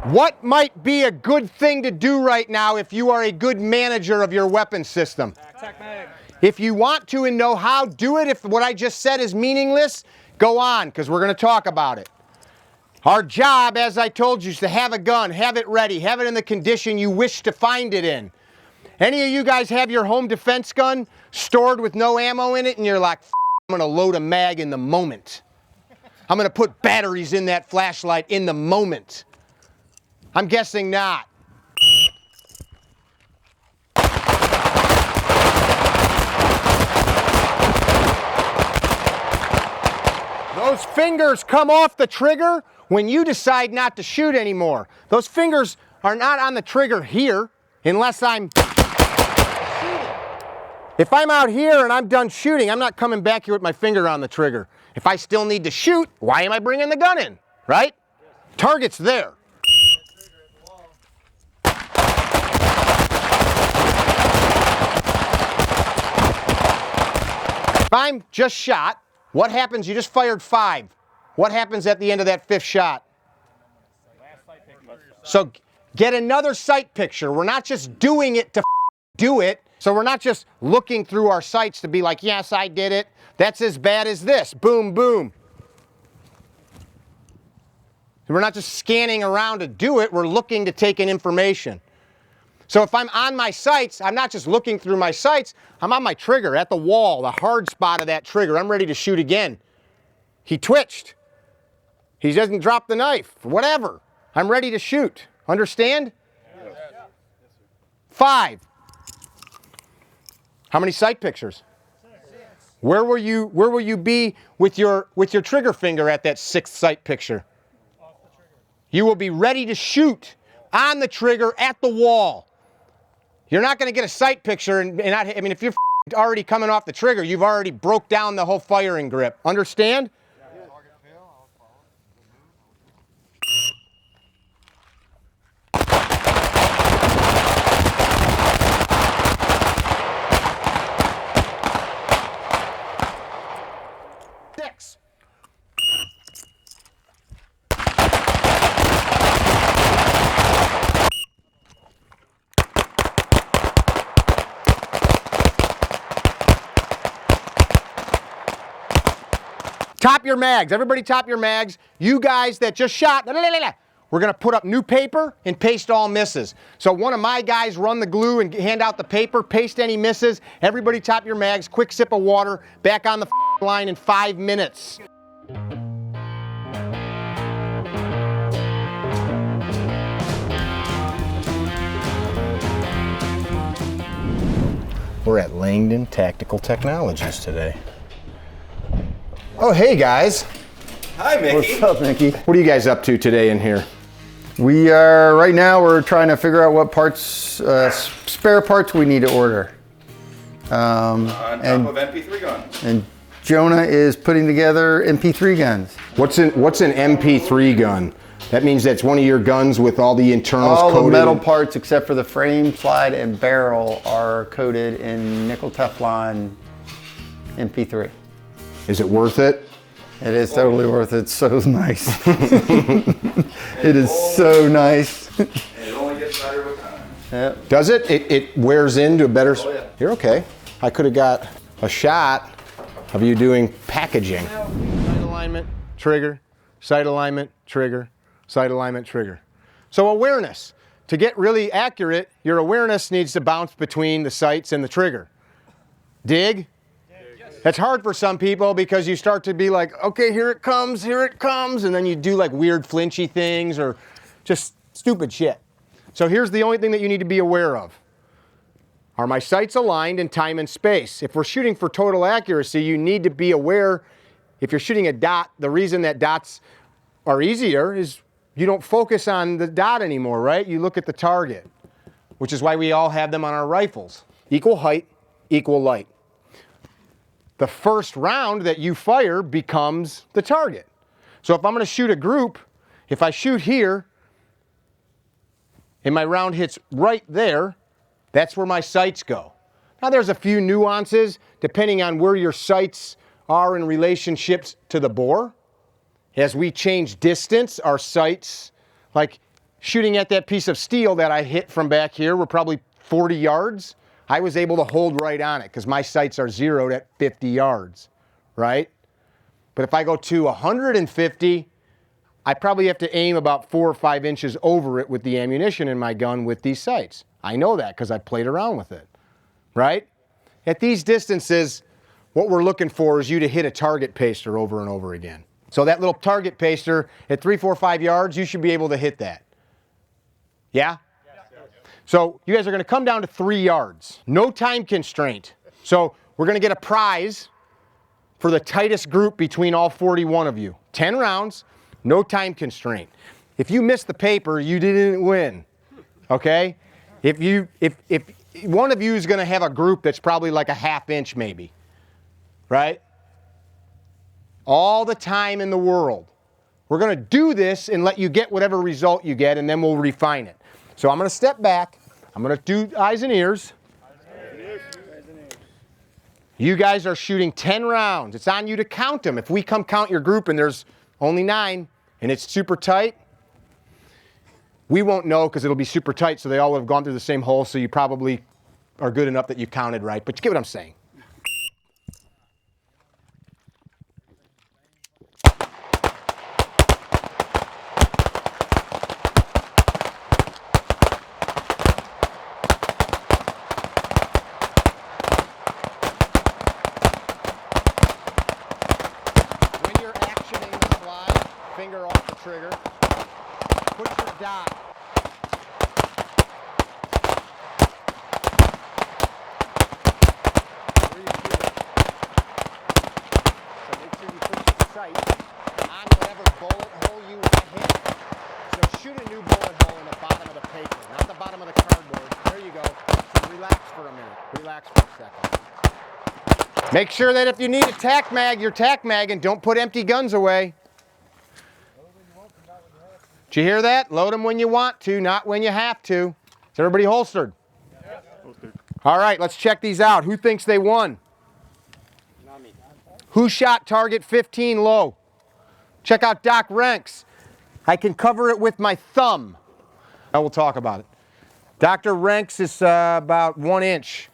What might be a good thing to do right now if you are a good manager of your weapon system? If you want to and know how, do it. If what I just said is meaningless, go on, because we're going to talk about it. Our job, as I told you, is to have a gun, have it ready, have it in the condition you wish to find it in. Any of you guys have your home defense gun stored with no ammo in it and you're like, I'm going to load a mag in the moment. I'm going to put batteries in that flashlight in the moment. I'm guessing not. Those fingers come off the trigger when you decide not to shoot anymore. Those fingers are not on the trigger here unless I'm shooting. If I'm out here and I'm done shooting, I'm not coming back here with my finger on the trigger. If I still need to shoot, why am I bringing the gun in, right? Target's there. If I'm just shot, what happens? You just fired 5. What happens at the end of that 5th shot? So get another sight picture. We're not just doing it to do it. So we're not just looking through our sights to be like, yes, I did it. That's as bad as this. Boom, boom. We're not just scanning around to do it. We're looking to take in information. So if I'm on my sights, I'm not just looking through my sights, I'm on my trigger, at the wall, the hard spot of that trigger. I'm ready to shoot again. He twitched. He doesn't drop the knife, whatever. I'm ready to shoot. Understand? Yes. 5. How many sight pictures? 6. Where will you be with your trigger finger at that 6th sight picture? Off the trigger. You will be ready to shoot on the trigger at the wall. You're not going to get a sight picture and not, I mean, if you're already coming off the trigger, you've already broke down the whole firing grip. Understand? Top your mags. Everybody top your mags. You guys that just shot, we're going to put up new paper and paste all misses. So one of my guys run the glue and hand out the paper, paste any misses. Everybody top your mags. Quick sip of water. Back on the line in 5 minutes. We're at Langdon Tactical Technologies today. Oh, hey guys. Hi, Mickey. What's up, Mickey? What are you guys up to today in here? We are, right now, we're trying to figure out what parts, spare parts we need to order. On top of MP3 guns. And Jonah is putting together MP3 guns. What's an MP3 gun? That means that's one of your guns with all the internals All coated. the metal parts except for the frame, slide, and barrel are coated in nickel Teflon MP3. Is it worth it? It is totally worth it. It's so nice. It is so nice. And it only gets better with time. Yep. Does it? It wears into a better... Oh, yeah. You're okay. I could have got a shot of you doing packaging. Sight alignment, trigger, sight alignment, trigger, sight alignment, trigger. So awareness. To get really accurate, your awareness needs to bounce between the sights and the trigger. Dig? That's hard for some people because you start to be like, okay, here it comes, and then you do like weird flinchy things or just stupid shit. So here's the only thing that you need to be aware of. Are my sights aligned in time and space? If we're shooting for total accuracy, you need to be aware, if you're shooting a dot, the reason that dots are easier is you don't focus on the dot anymore, right? You look at the target, which is why we all have them on our rifles. Equal height, equal light. The first round that you fire becomes the target. So if I'm going to shoot a group, if I shoot here and my round hits right there, that's where my sights go. Now there's a few nuances depending on where your sights are in relationships to the bore. As we change distance, our sights, like shooting at that piece of steel that I hit from back here, were probably 40 yards. I was able to hold right on it because my sights are zeroed at 50 yards, right? But if I go to 150, I probably have to aim about 4 or 5 inches over it with the ammunition in my gun with these sights. I know that because I played around with it, right? At these distances, what we're looking for is you to hit a target paster over and over again. So that little target paster at 3, 4, 5 yards, you should be able to hit that. Yeah? So you guys are going to come down to 3 yards. No time constraint. So we're going to get a prize for the tightest group between all 41 of you. 10 rounds, no time constraint. If you miss the paper, you didn't win. Okay? If one of you is going to have a group that's probably like a ½ inch maybe, right? All the time in the world. We're going to do this and let you get whatever result you get, and then we'll refine it. So I'm going to step back. I'm going to do eyes and ears. You guys are shooting 10 rounds. It's on you to count them. If we come count your group and there's only 9 and it's super tight, we won't know because it'll be super tight, so they all have gone through the same hole, so you probably are good enough that you counted right. But you get what I'm saying. Finger off the trigger. Put your dot. Where you shoot it. So make sure you put your sight on whatever bullet hole you want to hit. So shoot a new bullet hole in the bottom of the paper, not the bottom of the cardboard. There you go. So relax for a minute. Relax for a second. Make sure that if you need a tac mag, you're tac magging. Don't put empty guns away. Did you hear that? Load them when you want to, not when you have to. Is everybody holstered? Yeah. Holstered. All right, let's check these out. Who thinks they won? Not me. Who shot target 15 low? Check out Doc Renks. I can cover it with my thumb. I will talk about it. Dr. Renks is about 1 inch.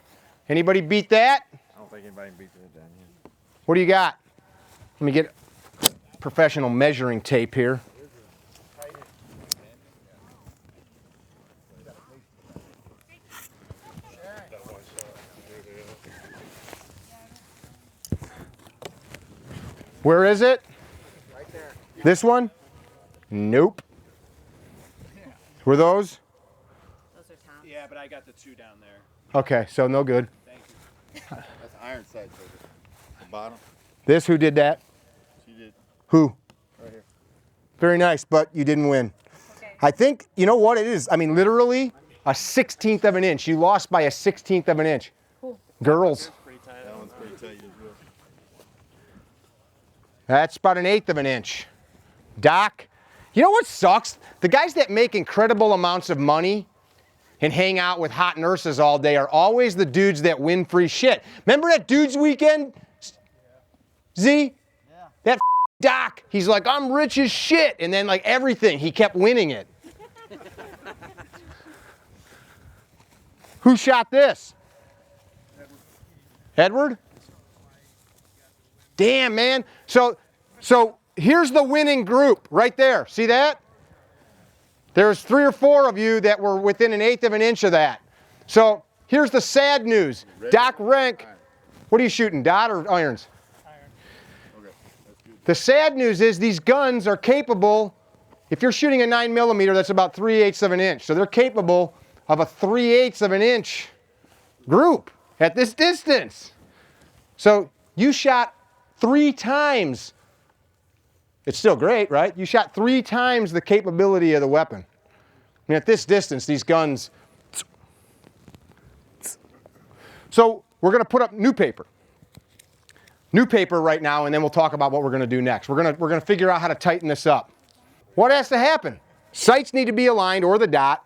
Anybody beat that? I don't think anybody beat that down here. What do you got? Let me get professional measuring tape here. Where is it? Right there. This one? Nope. Were those? Those are Tom's. Yeah, but I got the 2 down there. Okay, so no good. Thank you. That's iron sight. The bottom. This, who did that? She did. Who? Very nice, but you didn't win. Okay. I think, you know what it is? I mean, literally a 1/16 of an inch. You lost by a 1/16 of an inch. Cool. Girls. That one's pretty tight as well. That's about an 1/8 of an inch. Doc, you know what sucks? The guys that make incredible amounts of money and hang out with hot nurses all day are always the dudes that win free shit. Remember that dude's weekend, Z? Yeah. That Doc, he's like, I'm rich as shit. And then like everything, he kept winning it. Who shot this? Edward? Damn, man. So here's the winning group right there. See that? There's 3 or 4 of you that were within an 1/8 of an inch of that. So here's the sad news. Doc Rank, what are you shooting, dot or irons? Okay, that's good. The sad news is these guns are capable, if you're shooting a 9mm, that's about 3/8 of an inch. So they're capable of a 3/8 of an inch group at this distance. So you shot 3 times. It's still great, right? You shot 3 times the capability of the weapon. I mean, at this distance, these guns. So we're going to put up new paper. New paper right now, and then we'll talk about what we're going to do next. We're going to figure out how to tighten this up. What has to happen? Sights need to be aligned, or the dot,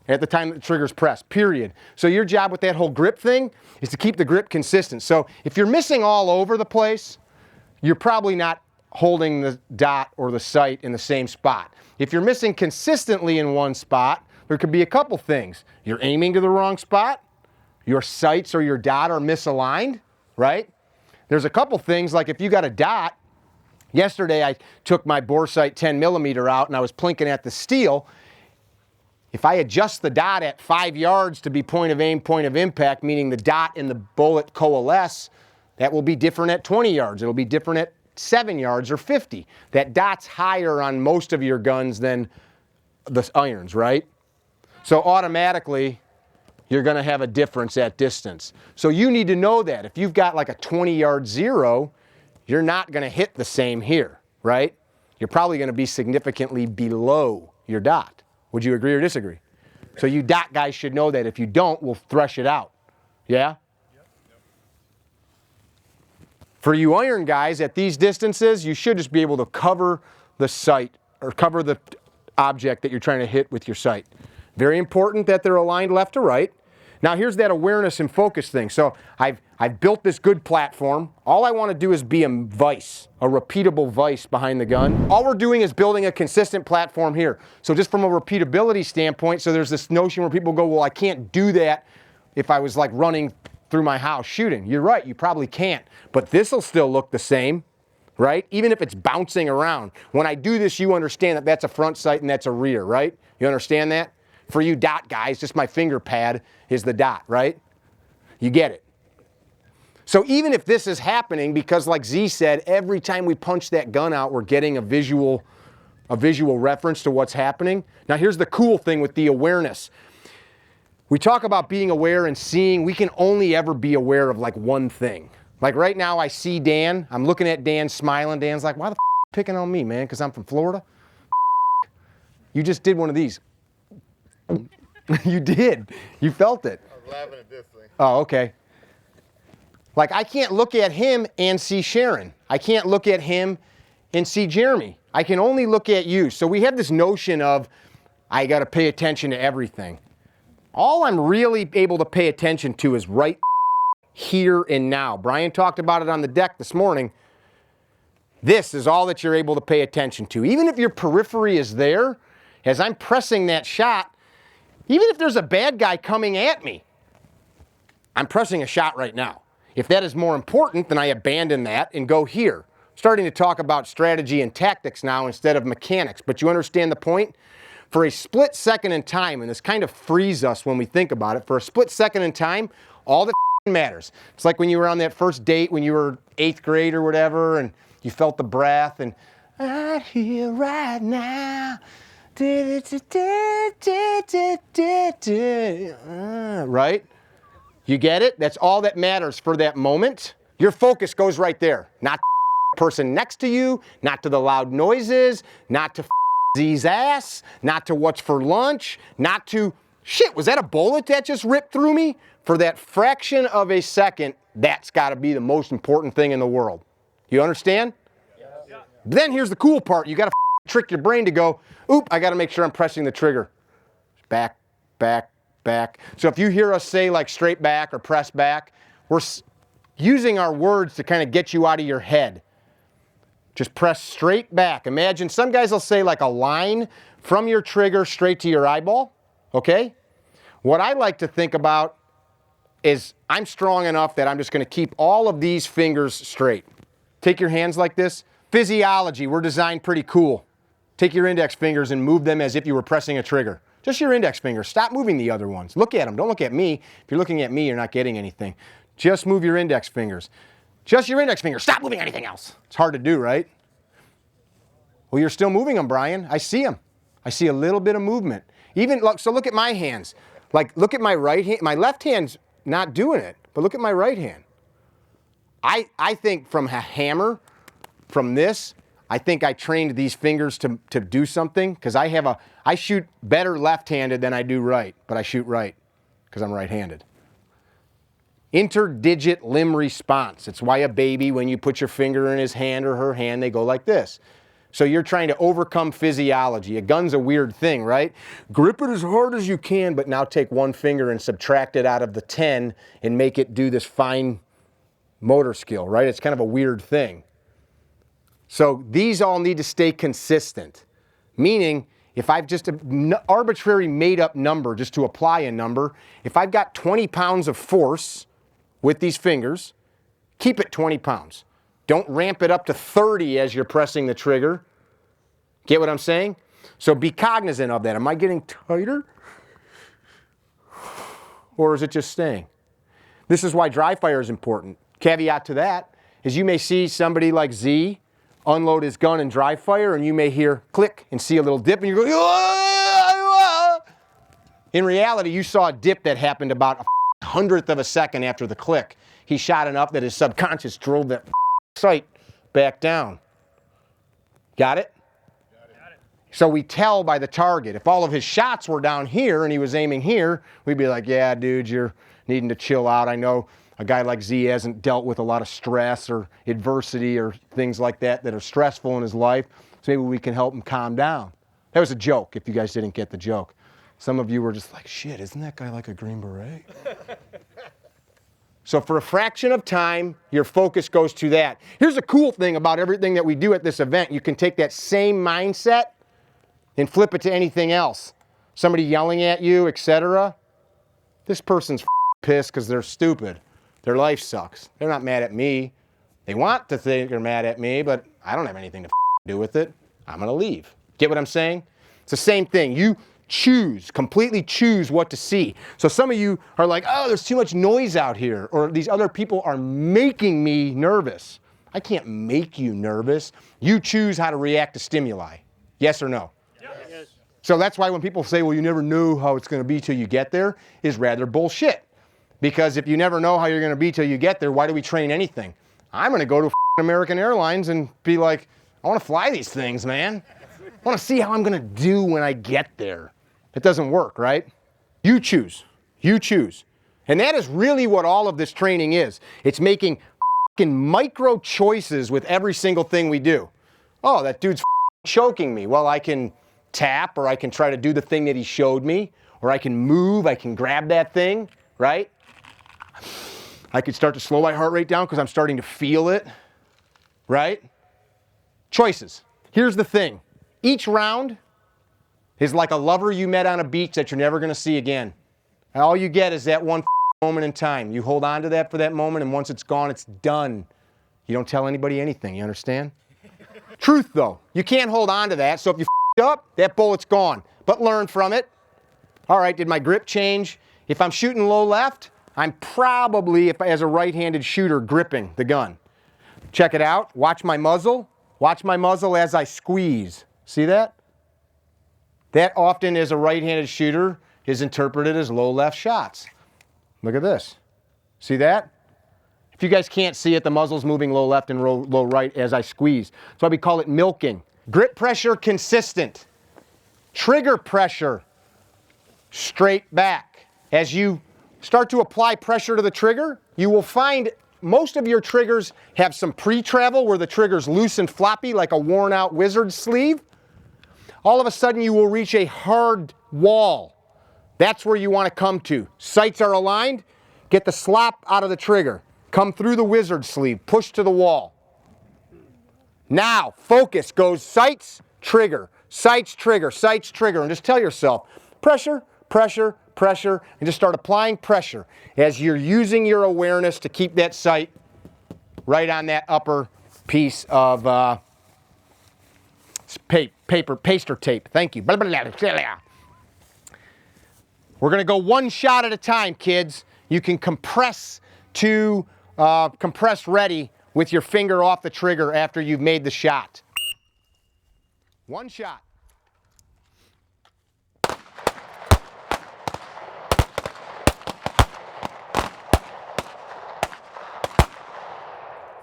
at the time that the trigger's pressed, period. So your job with that whole grip thing is to keep the grip consistent. So if you're missing all over the place, you're probably not holding the dot or the sight in the same spot. If you're missing consistently in one spot, there could be a couple things. You're aiming to the wrong spot, your sights or your dot are misaligned, right? There's a couple things, like if you got a dot, yesterday I took my Boresight 10mm out and I was plinking at the steel. If I adjust the dot at 5 yards to be point of aim, point of impact, meaning the dot and the bullet coalesce, that will be different at 20 yards. It'll be different at 7 yards or 50. That dot's higher on most of your guns than the irons, right? So automatically, you're going to have a difference at distance. So you need to know that. If you've got like a 20-yard zero, you're not going to hit the same here, right? You're probably going to be significantly below your dot. Would you agree or disagree? So you dot guys should know that. If you don't, we'll thresh it out. Yeah? For you iron guys, at these distances, you should just be able to cover the sight or cover the object that you're trying to hit with your sight. Very important that they're aligned left to right. Now here's that awareness and focus thing. So I've built this good platform. All I want to do is be a vise, a repeatable vise behind the gun. All we're doing is building a consistent platform here. So just from a repeatability standpoint, so there's this notion where people go, well, I can't do that if I was like running through my house shooting. You're right, you probably can't. But this will still look the same, right? Even if it's bouncing around. When I do this, you understand that that's a front sight and that's a rear, right? You understand that? For you dot guys, just my finger pad is the dot, right? You get it. So even if this is happening, because like Z said, every time we punch that gun out, we're getting a visual reference to what's happening. Now here's the cool thing with the awareness. We talk about being aware and seeing. We can only ever be aware of like one thing. Like right now I see Dan, I'm looking at Dan smiling. Dan's like, why the f you picking on me, man? Because I'm from Florida? You just did one of these. You did. You felt it. I was laughing at this thing. Oh, okay. Like I can't look at him and see Sharon. I can't look at him and see Jeremy. I can only look at you. So we have this notion of I got to pay attention to everything. All I'm really able to pay attention to is right here and now. Brian talked about it on the deck this morning. This is all that you're able to pay attention to. Even if your periphery is there, as I'm pressing that shot, even if there's a bad guy coming at me, I'm pressing a shot right now. If that is more important, then I abandon that and go here. Starting to talk about strategy and tactics now instead of mechanics. But you understand the point? For a split second in time, and this kind of frees us when we think about it, for a split second in time, all that matters. It's like when you were on that first date when you were 8th grade or whatever, and you felt the breath, and right here, right now. Right? You get it? That's all that matters for that moment. Your focus goes right there, not person next to you, not to the loud noises, not to Zee's ass, not to what's for lunch, not to, shit, was that a bullet that just ripped through me? For that fraction of a second, that's got to be the most important thing in the world. You understand? Yeah. Then here's the cool part. You got to trick your brain to go, oop, I got to make sure I'm pressing the trigger. Back, back, back. So if you hear us say like straight back or press back, we're using our words to kind of get you out of your head. Just press straight back. Imagine some guys will say like a line from your trigger straight to your eyeball, okay? What I like to think about is I'm strong enough that I'm just going to keep all of these fingers straight. Take your hands like this. Physiology, we're designed pretty cool. Take your index fingers and move them as if you were pressing a trigger. Just your index fingers. Stop moving the other ones. Look at them. Don't look at me. If you're looking at me, you're not getting anything. Just move your index fingers. Just your index fingers. Stop moving anything else. It's hard to do, right? Well, you're still moving them, Brian. I see them. I see a little bit of movement. Even so, look at my hands. Like, look at my right hand. My left hand's not doing it, but look at my right hand. I think from a hammer, from this, I think I trained these fingers to do something because I shoot better left-handed than I do right, but I shoot right because I'm right-handed. Interdigit limb response. It's why a baby, when you put your finger in his hand or her hand, they go like this. So you're trying to overcome physiology. A gun's a weird thing, right? Grip it as hard as you can, but now take one finger and subtract it out of the 10 and make it do this fine motor skill, right? It's kind of a weird thing. So these all need to stay consistent. Meaning, if I've just an arbitrary made up number just to apply a number, if I've got 20 pounds of force with these fingers, keep it 20 pounds. Don't ramp it up to 30 as you're pressing the trigger. Get what I'm saying? So be cognizant of that. Am I getting tighter? Or is it just staying? This is why dry fire is important. Caveat to that is you may see somebody like Zee unload his gun and dry fire, and you may hear click and see a little dip, and you're going, ah! In reality, you saw a dip that happened about a hundredth of a second after the click. He shot enough that his subconscious drove that sight back down. Got it? Got it? So we tell by the target. If all of his shots were down here and he was aiming here, we'd be like, yeah, dude, you're needing to chill out. I know a guy like Zee hasn't dealt with a lot of stress or adversity or things like that are stressful in his life, so maybe we can help him calm down. That was a joke, if you guys didn't get the joke. Some of you were just like, shit, isn't that guy like a Green Beret? So for a fraction of time, your focus goes to that. Here's a cool thing about everything that we do at this event. You can take that same mindset and flip it to anything else. Somebody yelling at you, etc. This person's pissed because they're stupid. Their life sucks. They're not mad at me. They want to think they're mad at me, but I don't have anything to do with it. I'm going to leave. Get what I'm saying? It's the same thing. You choose, completely choose what to see. So some of you are like, oh, there's too much noise out here, or these other people are making me nervous. I can't make you nervous. You choose how to react to stimuli. Yes or no? Yes. So that's why when people say, well, you never know how it's going to be till you get there, is rather bullshit. Because if you never know how you're going to be till you get there, why do we train anything? I'm going to go to American Airlines and be like, I want to fly these things, man. I want to see how I'm going to do when I get there. It doesn't work, right? You choose. You choose. And that is really what all of this training is. It's making micro choices with every single thing we do. Oh, that dude's choking me. Well, I can tap, or I can try to do the thing that he showed me, or I can move, I can grab that thing, right? I could start to slow my heart rate down because I'm starting to feel it, right? Choices. Here's the thing. Each round is like a lover you met on a beach that you're never going to see again. And all you get is that one moment in time. You hold on to that for that moment, and once it's gone, it's done. You don't tell anybody anything, you understand? Truth, though. You can't hold on to that, so if you up, that bullet's gone. But learn from it. All right, did my grip change? If I'm shooting low left, I'm probably, as a right-handed shooter, gripping the gun. Check it out. Watch my muzzle. Watch my muzzle as I squeeze. See that? That often, as a right-handed shooter, is interpreted as low left shots. Look at this. See that? If you guys can't see it, the muzzle's moving low left and low right as I squeeze. So we call it milking. Grip pressure consistent. Trigger pressure straight back. As you start to apply pressure to the trigger, you will find most of your triggers have some pre-travel where the trigger's loose and floppy like a worn out wizard sleeve. All of a sudden you will reach a hard wall. That's where you want to come to. Sights are aligned, get the slop out of the trigger. Come through the wizard sleeve, push to the wall. Now, focus goes sights, trigger, sights, trigger, sights, trigger, and just tell yourself, pressure, pressure, pressure, and just start applying pressure as you're using your awareness to keep that sight right on that upper piece of paster tape. Thank you. We're going to go one shot at a time, kids. You can compress to compress ready with your finger off the trigger after you've made the shot. One shot.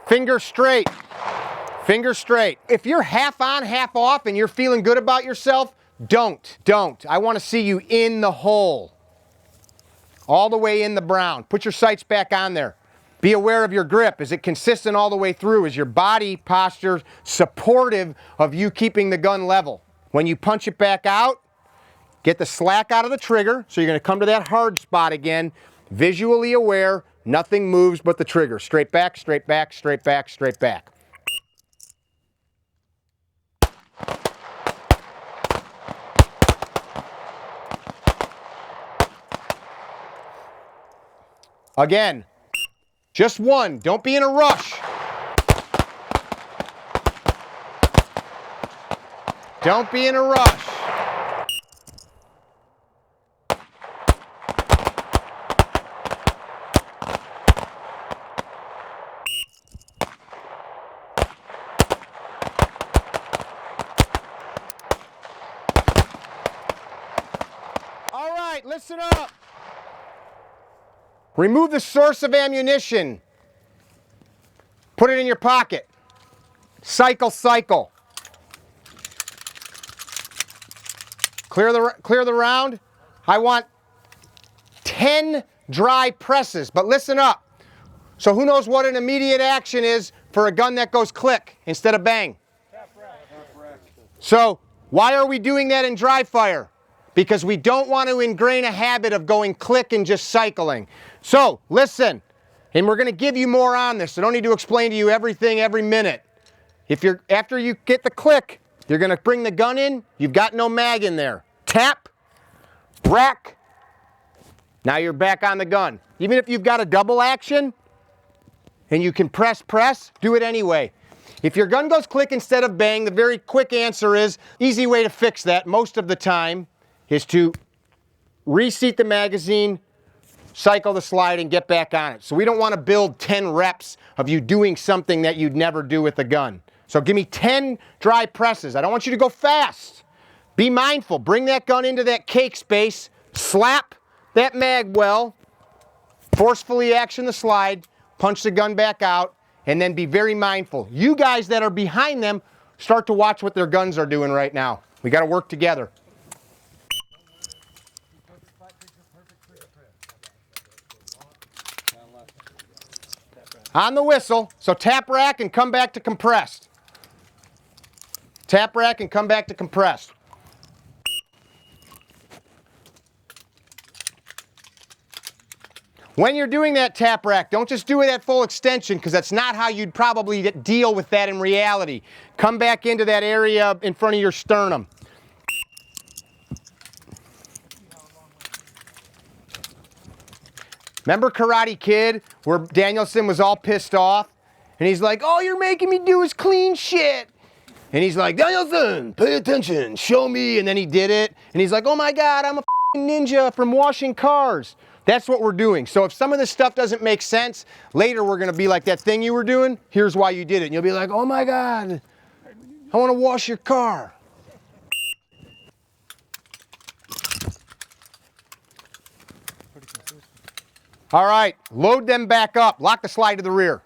Finger straight. Finger straight. If you're half on, half off, and you're feeling good about yourself, don't. I want to see you in the hole. All the way in the brown. Put your sights back on there. Be aware of your grip. Is it consistent all the way through? Is your body posture supportive of you keeping the gun level? When you punch it back out, get the slack out of the trigger. So you're going to come to that hard spot again. Visually aware. Nothing moves but the trigger. Straight back, straight back, straight back, straight back. Again, just one. Don't be in a rush. Don't be in a rush. All right, listen up. Remove the source of ammunition. Put it in your pocket. Cycle, cycle. Clear the round. I want 10 dry presses, but listen up. So who knows what an immediate action is for a gun that goes click instead of bang? So why are we doing that in dry fire? Because we don't want to ingrain a habit of going click and just cycling. So listen, and we're going to give you more on this. I don't need to explain to you everything every minute. After you get the click, you're going to bring the gun in. You've got no mag in there. Tap, rack. Now you're back on the gun. Even if you've got a double action and you can press, do it anyway. If your gun goes click instead of bang, the very quick answer is, easy way to fix that most of the time is to reseat the magazine, cycle the slide, and get back on it. So we don't want to build 10 reps of you doing something that you'd never do with the gun. So give me 10 dry presses. I don't want you to go fast. Be mindful. Bring that gun into that cake space. Slap that mag well. Forcefully action the slide. Punch the gun back out. And then be very mindful. You guys that are behind them, start to watch what their guns are doing right now. We got to work together. On the whistle, so tap rack and come back to compressed. Tap rack and come back to compressed. When you're doing that tap rack, don't just do it at full extension because that's not how you'd probably deal with that in reality. Come back into that area in front of your sternum. Remember Karate Kid, where Danielson was all pissed off? And he's like, all you're making me do is clean shit. And he's like, Danielson, pay attention, show me. And then he did it. And he's like, oh my God, I'm a ninja from washing cars. That's what we're doing. So if some of this stuff doesn't make sense, later we're going to be like, that thing you were doing, here's why you did it. And you'll be like, oh my God, I want to wash your car. All right, load them back up. Lock the slide to the rear.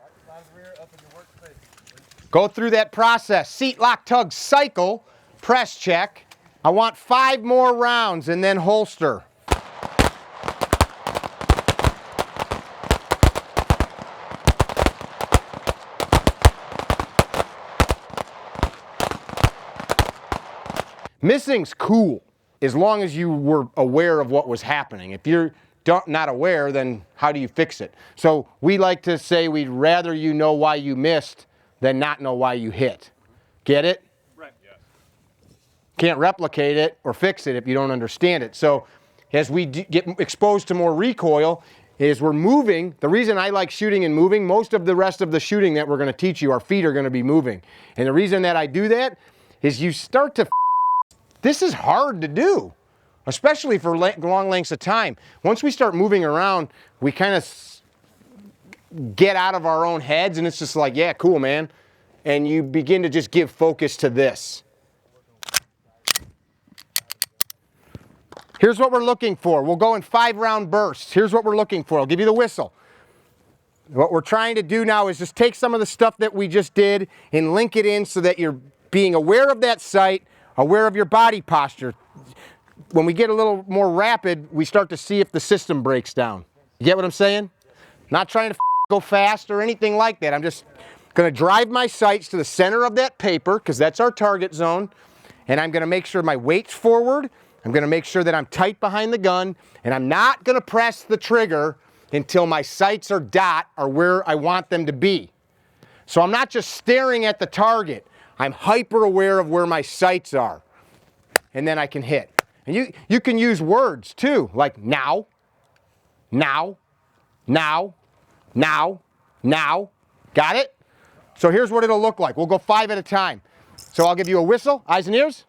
Go through that process. Seat, lock, tug, cycle, press check. I want 5 more rounds and then holster. Missing's cool, as long as you were aware of what was happening. If you're not aware, then how do you fix it? So we like to say we'd rather you know why you missed than not know why you hit. Get it? Right. Yes. Can't replicate it or fix it if you don't understand it. So as we get exposed to more recoil, is we're moving. The reason I like shooting and moving, most of the rest of the shooting that we're going to teach you, our feet are going to be moving. And the reason that I do that is you start to, this is hard to do, especially for long lengths of time. Once we start moving around, we kind of get out of our own heads and it's just like, yeah, cool, man. And you begin to just give focus to this. Here's what we're looking for. We'll go in 5-round bursts. Here's what we're looking for. I'll give you the whistle. What we're trying to do now is just take some of the stuff that we just did and link it in so that you're being aware of that sight, aware of your body posture. When we get a little more rapid, we start to see if the system breaks down. You get what I'm saying? Not trying to go fast or anything like that. I'm just going to drive my sights to the center of that paper, because that's our target zone, and I'm going to make sure my weight's forward. I'm going to make sure that I'm tight behind the gun, and I'm not going to press the trigger until my sights or dot are where I want them to be. So I'm not just staring at the target. I'm hyper aware of where my sights are, and then I can hit. And you can use words too, like now, now, now, now, now. Got it? So here's what it'll look like. We'll go 5 at a time. So I'll give you a whistle, eyes and ears.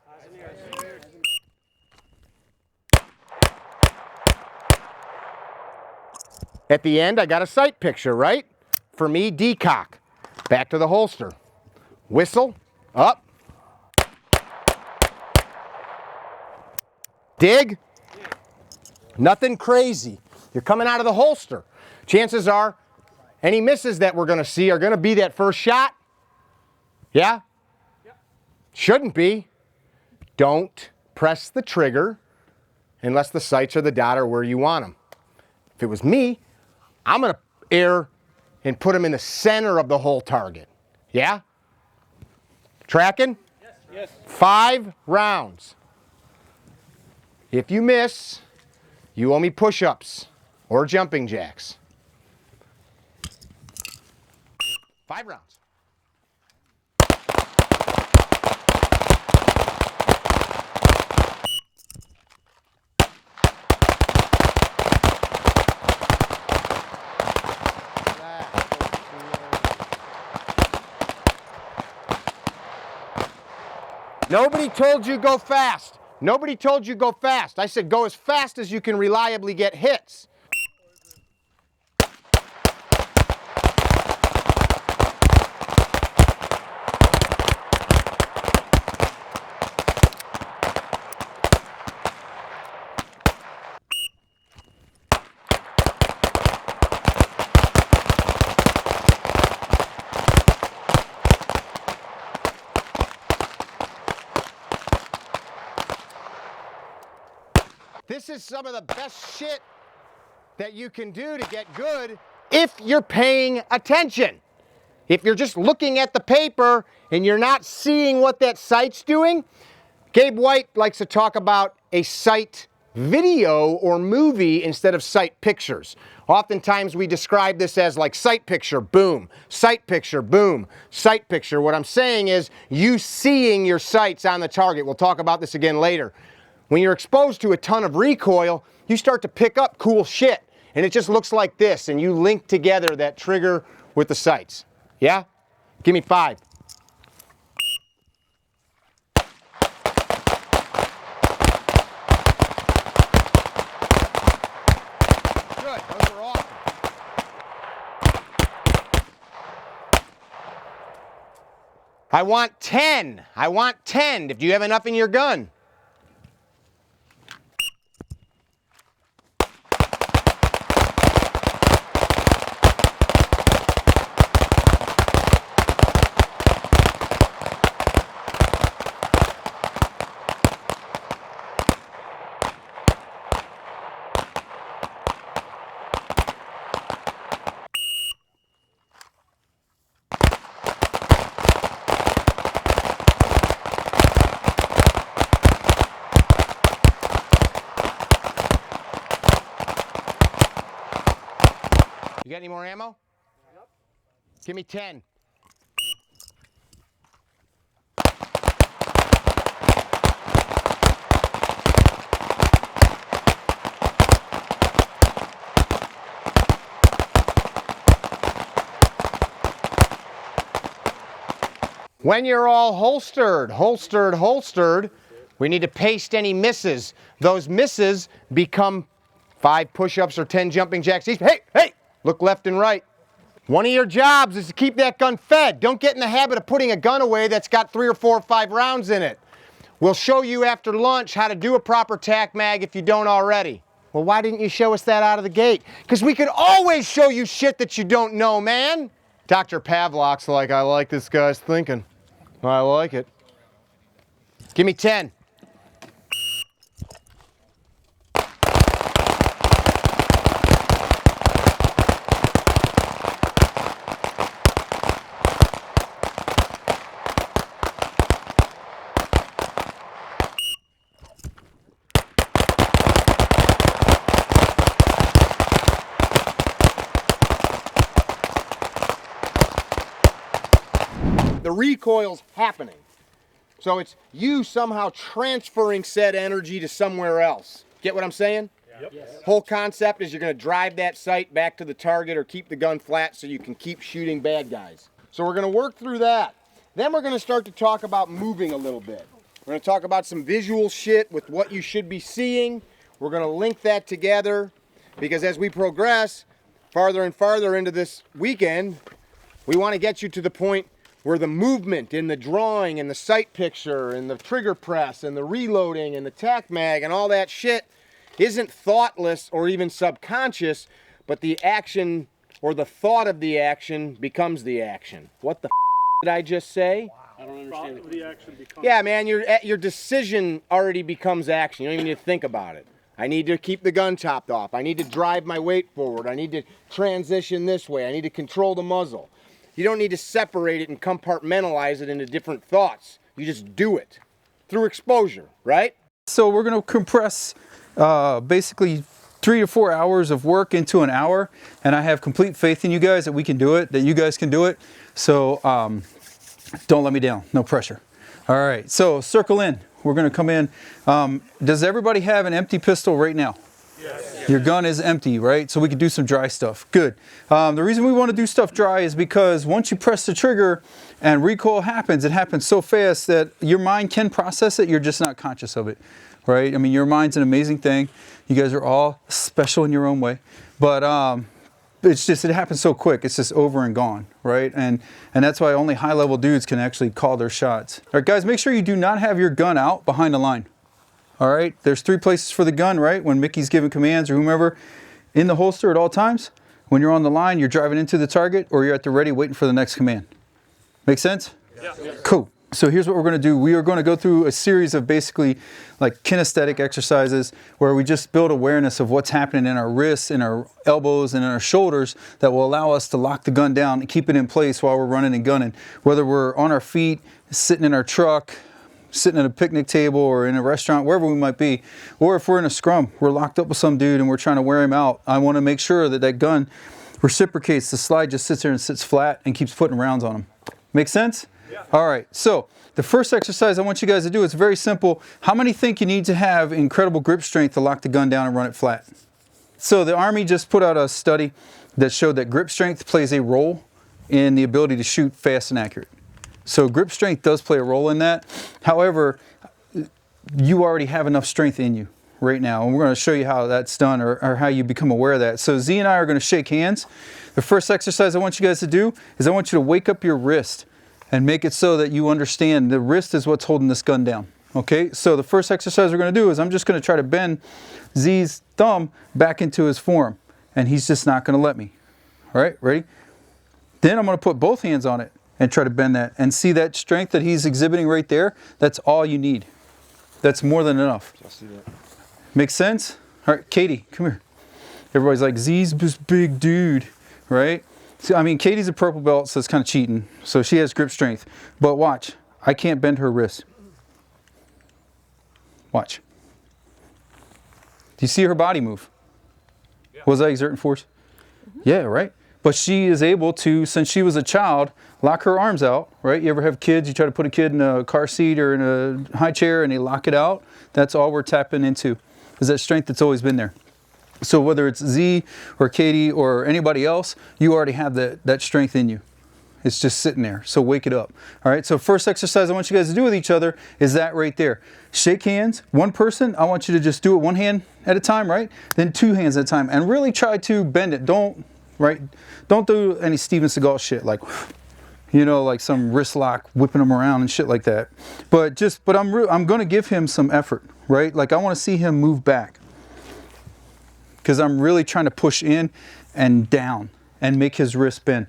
At the end, I got a sight picture, right? For me, decock. Back to the holster. Whistle, up. Dig. Nothing crazy. You're coming out of the holster. Chances are, any misses that we're going to see are going to be that first shot. Yeah? Yep. Shouldn't be. Don't press the trigger unless the sights or the dot are where you want them. If it was me, I'm going to air and put them in the center of the whole target. Yeah? Tracking? Yes. Yes. 5 rounds. If you miss, you owe me push-ups or jumping jacks. 5 rounds. Nobody told you go fast. Nobody told you go fast. I said go as fast as you can reliably get hits. This is some of the best shit that you can do to get good if you're paying attention. If you're just looking at the paper and you're not seeing what that sight's doing, Gabe White likes to talk about a sight video or movie instead of sight pictures. Oftentimes we describe this as like sight picture, boom, sight picture, boom, sight picture. What I'm saying is you seeing your sights on the target. We'll talk about this again later. When you're exposed to a ton of recoil, you start to pick up cool shit, and it just looks like this, and you link together that trigger with the sights. Yeah? Give me 5. Good, those are awesome. I want 10. I want 10. Do you have enough in your gun? got any more ammo? Yep. Give me 10. When you're all holstered, we need to paste any misses. Those misses become 5 push-ups or 10 jumping jacks each. Hey, hey, look left and right. One of your jobs is to keep that gun fed. Don't get in the habit of putting a gun away that's got 3 or 4 or 5 rounds in it. We'll show you after lunch how to do a proper tac mag if you don't already. Well, why didn't you show us that out of the gate? Because we could always show you shit that you don't know, man. Dr. Pavlov's like, I like this guy's thinking. I like it. Give me 10. The recoil's happening. So it's you somehow transferring said energy to somewhere else. Get what I'm saying? Yep. Yes. Whole concept is you're going to drive that sight back to the target or keep the gun flat so you can keep shooting bad guys. So we're going to work through that. Then we're going to start to talk about moving a little bit. We're going to talk about some visual shit with what you should be seeing. We're going to link that together because as we progress farther and farther into this weekend, we want to get you to the point where the movement in the drawing and the sight picture and the trigger press and the reloading and the tac mag and all that shit isn't thoughtless or even subconscious, but the action or the thought of the action becomes the action. What the did I just say? Wow. I don't understand. The action becomes. Yeah, man, your decision already becomes action. You don't even need to think about it. I need to keep the gun topped off. I need to drive my weight forward. I need to transition this way. I need to control the muzzle. You don't need to separate it and compartmentalize it into different thoughts. You just do it through exposure, right? So we're going to compress basically 3 to 4 hours of work into an hour, and I have complete faith in you guys that we can do it, that you guys can do it. So don't let me down, no pressure. All right, so circle in. We're going to come in. Does everybody have an empty pistol right now? Yes. Your gun is empty, right? So we can do some dry stuff. Good. The reason we want to do stuff dry is because once you press the trigger and recoil happens, it happens so fast that your mind can process it. You're just not conscious of it, right? I mean, your mind's an amazing thing. You guys are all special in your own way, but it's just, it happens so quick. It's just over and gone, right? And that's why only high-level dudes can actually call their shots. All right, guys, make sure you do not have your gun out behind the line. All right, there's 3 places for the gun, right? When Mickey's giving commands or whomever, in the holster at all times. When you're on the line, you're driving into the target, or you're at the ready waiting for the next command. Make sense? Yeah. Cool. So here's what we're going to do. We are going to go through a series of basically like kinesthetic exercises where we just build awareness of what's happening in our wrists, in our elbows, and in our shoulders that will allow us to lock the gun down and keep it in place while we're running and gunning. Whether we're on our feet, sitting in our truck, sitting at a picnic table or in a restaurant, wherever we might be, or if we're in a scrum, we're locked up with some dude and we're trying to wear him out, I want to make sure that that gun reciprocates. The slide just sits there and sits flat and keeps putting rounds on him. Make sense? Yeah. All right, so the first exercise I want you guys to do is very simple. How many think you need to have incredible grip strength to lock the gun down and run it flat? So the Army just put out a study that showed that grip strength plays a role in the ability to shoot fast and accurate. So grip strength does play a role in that. However, you already have enough strength in you right now, and we're going to show you how that's done or how you become aware of that. So Zee and I are going to shake hands. The first exercise I want you guys to do is I want you to wake up your wrist and make it so that you understand the wrist is what's holding this gun down. Okay, so the first exercise we're going to do is I'm just going to try to bend Zee's thumb back into his forearm, and he's just not going to let me. All right, ready? Then I'm going to put both hands on it and try to bend that. And see that strength that he's exhibiting right there? That's all you need. That's more than enough. I see that. Make sense? All right, Katie, come here. Everybody's like, Zee's this big dude, right? So, I mean, Katie's a purple belt, so it's kind of cheating. So she has grip strength. But watch, I can't bend her wrist. Watch. Do you see her body move? Yeah. Was I exerting force? Mm-hmm. Yeah, right? but she is able to, since she was a child, lock her arms out, right? You ever have kids, you try to put a kid in a car seat or in a high chair and they lock it out? That's all we're tapping into, is that strength that's always been there. So whether it's Zee or Katie or anybody else, you already have that strength in you. It's just sitting there, so wake it up. All right, so first exercise I want you guys to do with each other is that right there. Shake hands, one person, I want you to just do it one hand at a time, right? Then two hands at a time, and really try to bend it. Don't do any Steven Seagal shit, like, you know, like some wrist lock, whipping them around and shit like that. But I'm gonna give him some effort, right? Like I wanna see him move back, because I'm really trying to push in and down and make his wrist bend.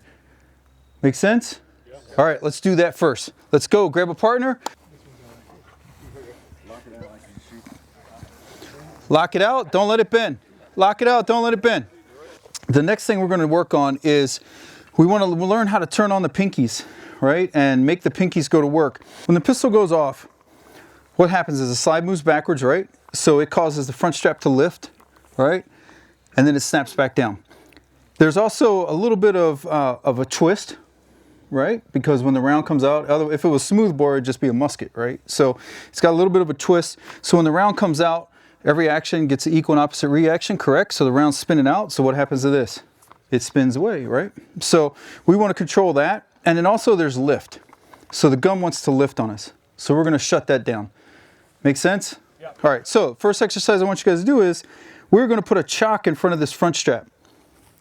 Make sense? Yeah. All right, let's do that first. Let's go, grab a partner. Lock it out, don't let it bend. Lock it out, don't let it bend. The next thing we're gonna work on is we wanna learn how to turn on the pinkies, right? And make the pinkies go to work. When the pistol goes off, what happens is the slide moves backwards, right? So it causes the front strap to lift, right? And then it snaps back down. There's also a little bit of a twist, right? Because when the round comes out, if it was smooth bore, it'd just be a musket, right? So it's got a little bit of a twist. So when the round comes out, every action gets an equal and opposite reaction, correct? So the round's spinning out. So what happens to this? It spins away, right? So we want to control that. And then also there's lift. So the gun wants to lift on us. So we're going to shut that down. Make sense? Yeah. All right. So first exercise I want you guys to do is we're going to put a chock in front of this front strap.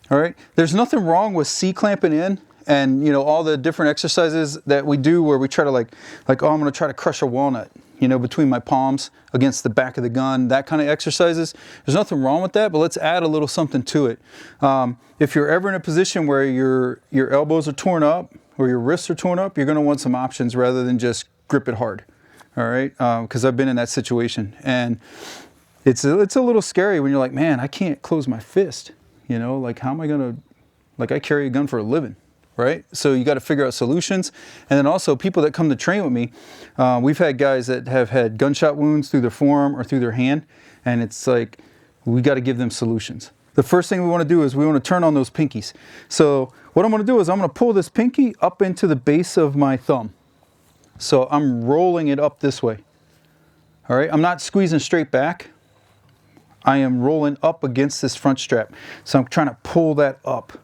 All right. There's nothing wrong with C-clamping in. And, you know, all the different exercises that we do where we try to like, oh, I'm going to try to crush a walnut, you know, between my palms against the back of the gun, that kind of exercises. There's nothing wrong with that, but let's add a little something to it. If you're ever in a position where your elbows are torn up or your wrists are torn up, you're going to want some options rather than just grip it hard. All right. Because I've been in that situation. And it's a little scary when you're like, man, I can't close my fist. You know, like, how am I going to, like, I carry a gun for a living. Right? So you got to figure out solutions. And then also people that come to train with me, we've had guys that have had gunshot wounds through their forearm or through their hand. And it's like, we got to give them solutions. The first thing we want to do is we want to turn on those pinkies. So what I'm going to do is I'm going to pull this pinky up into the base of my thumb. So I'm rolling it up this way. All right. I'm not squeezing straight back. I am rolling up against this front strap. So I'm trying to pull that up.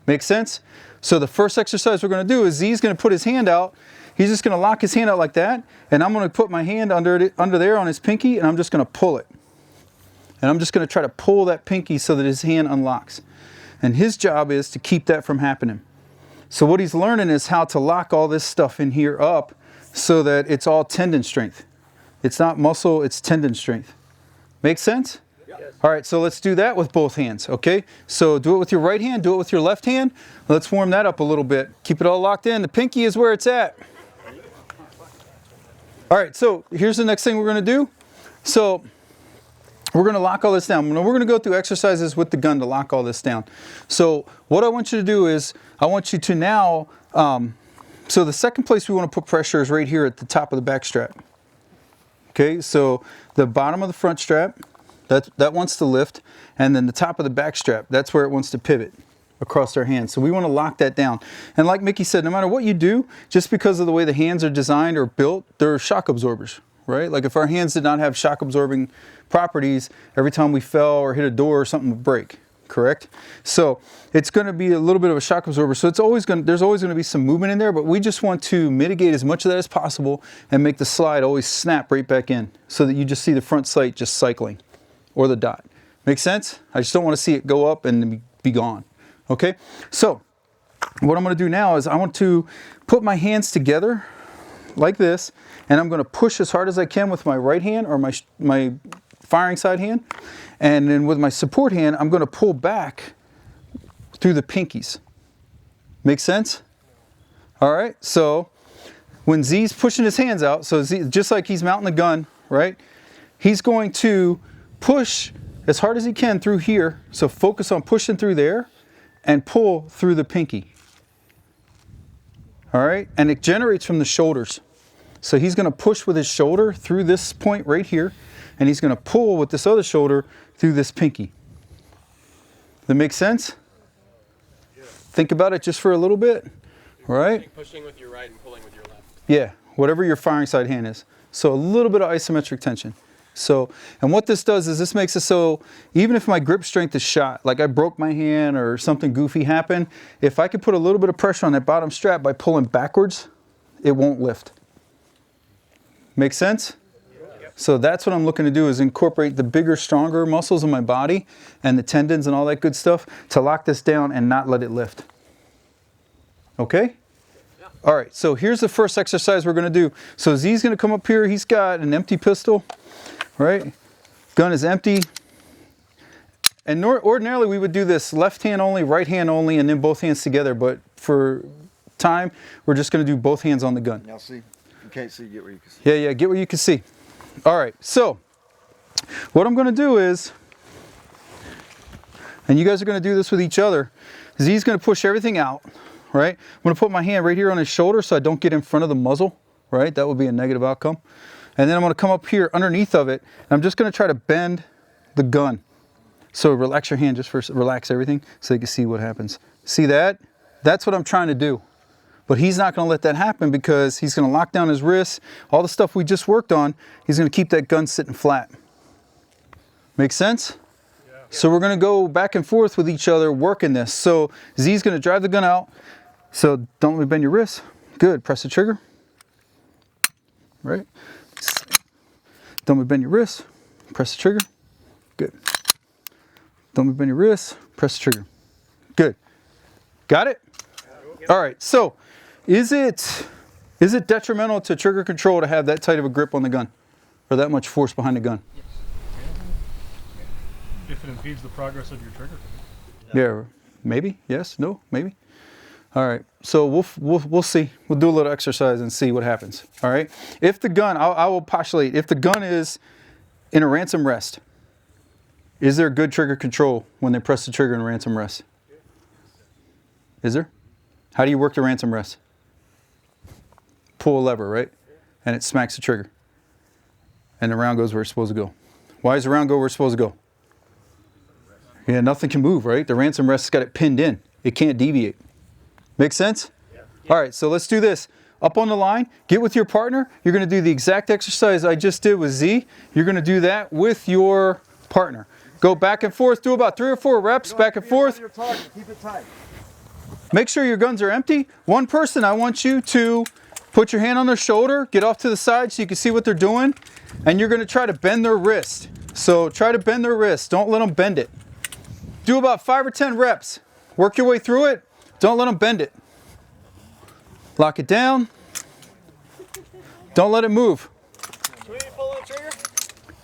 Make sense? So the first exercise we're going to do is Zee's going to put his hand out. He's just going to lock his hand out like that. And I'm going to put my hand under there on his pinky, and I'm just going to pull it. And I'm just going to try to pull that pinky so that his hand unlocks. And his job is to keep that from happening. So what he's learning is how to lock all this stuff in here up so that it's all tendon strength. It's not muscle, it's tendon strength. Make sense? All right, so let's do that with both hands, okay? So do it with your right hand, do it with your left hand. Let's warm that up a little bit. Keep it all locked in. The pinky is where it's at. All right, so here's the next thing we're going to do. So we're going to lock all this down. We're going to go through exercises with the gun to lock all this down. So what I want you to do is I want you to now, so the second place we want to put pressure is right here at the top of the back strap. Okay, so the bottom of the front strap, that wants to lift, and then the top of the back strap, that's where it wants to pivot across our hands. So we want to lock that down. And like Mickey said, no matter what you do, just because of the way the hands are designed or built, they're shock absorbers, right? Like if our hands did not have shock absorbing properties, every time we fell or hit a door, something would break, correct? So it's going to be a little bit of a shock absorber. So there's always going to be some movement in there, but we just want to mitigate as much of that as possible and make the slide always snap right back in so that you just see the front sight just cycling. Or the dot. Make sense? I just don't want to see it go up and be gone. Okay? So, what I'm going to do now is I want to put my hands together like this, and I'm going to push as hard as I can with my right hand or my firing side hand. And then with my support hand, I'm going to pull back through the pinkies. Make sense? All right? So, when Zee's pushing his hands out, so Z, just like he's mounting the gun, right? He's going to push as hard as he can through here. So focus on pushing through there and pull through the pinky. All right, and it generates from the shoulders. So he's going to push with his shoulder through this point right here, and he's going to pull with this other shoulder through this pinky. That makes sense? think about it just for a little bit, right? Pushing with your right and pulling with your left. Yeah, whatever your firing side hand is. So a little bit of isometric tension. So, and what this does is this makes it so even if my grip strength is shot, like I broke my hand or something goofy happened, if I could put a little bit of pressure on that bottom strap by pulling backwards, it won't lift. Make sense? So that's what I'm looking to do, is incorporate the bigger, stronger muscles in my body and the tendons and all that good stuff to lock this down and not let it lift. Okay? Yeah. All right, so here's the first exercise we're going to do. So Zee's going to come up here. He's got an empty pistol, right? Gun is empty. And ordinarily we would do this left hand only, right hand only, and then both hands together. But for time, we're just going to do both hands on the gun. Y'all see? You can't see, get where you can see. Yeah, yeah, get where you can see. All right, so what I'm going to do is, and you guys are going to do this with each other, is he's going to push everything out, right? I'm going to put my hand right here on his shoulder so I don't get in front of the muzzle, right? That would be a negative outcome. And then I'm going to come up here underneath of it, and I'm just going to try to bend the gun. So relax your hand, just first relax everything so you can see what happens. See that? That's what I'm trying to do. But he's not going to let that happen because he's going to lock down his wrists. All the stuff we just worked on, he's going to keep that gun sitting flat. Make sense? Yeah. So we're going to go back and forth with each other working this. So Zee's going to drive the gun out. So don't let me bend your wrist. Good. Press the trigger. Right? Don't let me bend your wrist. Press the trigger. Good. Don't let me bend your wrist. Press the trigger. Good. Got it? All right. So is it detrimental to trigger control to have that tight of a grip on the gun, or that much force behind the gun? Yes. If it impedes the progress of your trigger. Yeah, maybe. Yes. No. Maybe. All right. So we'll see. We'll do a little exercise and see what happens. All right. If the gun, I will postulate. If the gun is in a ransom rest, is there good trigger control when they press the trigger in ransom rest? Is there? How do you work the ransom rest? Pull a lever, right? And it smacks the trigger. And the round goes where it's supposed to go. Why does the round go where it's supposed to go? Yeah, nothing can move, right? The ransom rest's got it pinned in. It can't deviate. Make sense? Yeah. All right, so let's do this. Up on the line, get with your partner. You're going to do the exact exercise I just did with Zee. You're going to do that with your partner. Go back and forth. Do about 3 or 4 reps, back and forth. Keep it tight. Make sure your guns are empty. One person, I want you to put your hand on their shoulder, get off to the side so you can see what they're doing, and you're going to try to bend their wrist. So try to bend their wrist. Don't let them bend it. Do about 5 or 10 reps. Work your way through it. Don't let them bend it. Lock it down. Don't let it move. Should we be pulling the trigger?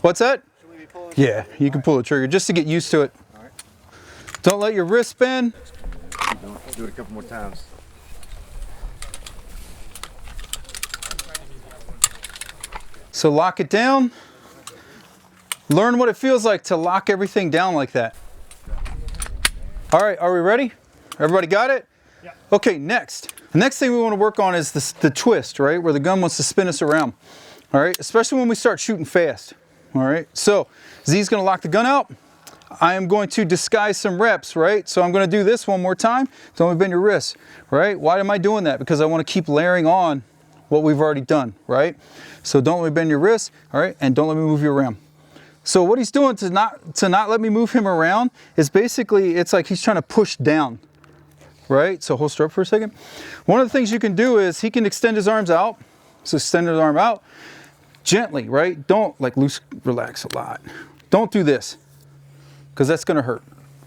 What's that? Should we be pulling the trigger? Yeah, you can pull the trigger just to get used to it. All right. Don't let your wrist bend. Do it a couple more times. So lock it down. Learn what it feels like to lock everything down like that. All right, are we ready? Everybody got it? Yeah. Okay, next. The next thing we want to work on is the twist, right? Where the gun wants to spin us around. All right, especially when we start shooting fast. All right, so Zee's going to lock the gun out. I am going to disguise some reps, right? So I'm going to do this one more time. Don't let me bend your wrist, right? Why am I doing that? Because I want to keep layering on what we've already done, right? So don't let me bend your wrist, all right? And don't let me move you around. So what he's doing to not let me move him around is basically, it's like he's trying to push down, right? So holster up for a second. One of the things you can do is he can extend his arms out. So extend his arm out gently, right? Don't like relax a lot. Don't do this, because that's going to hurt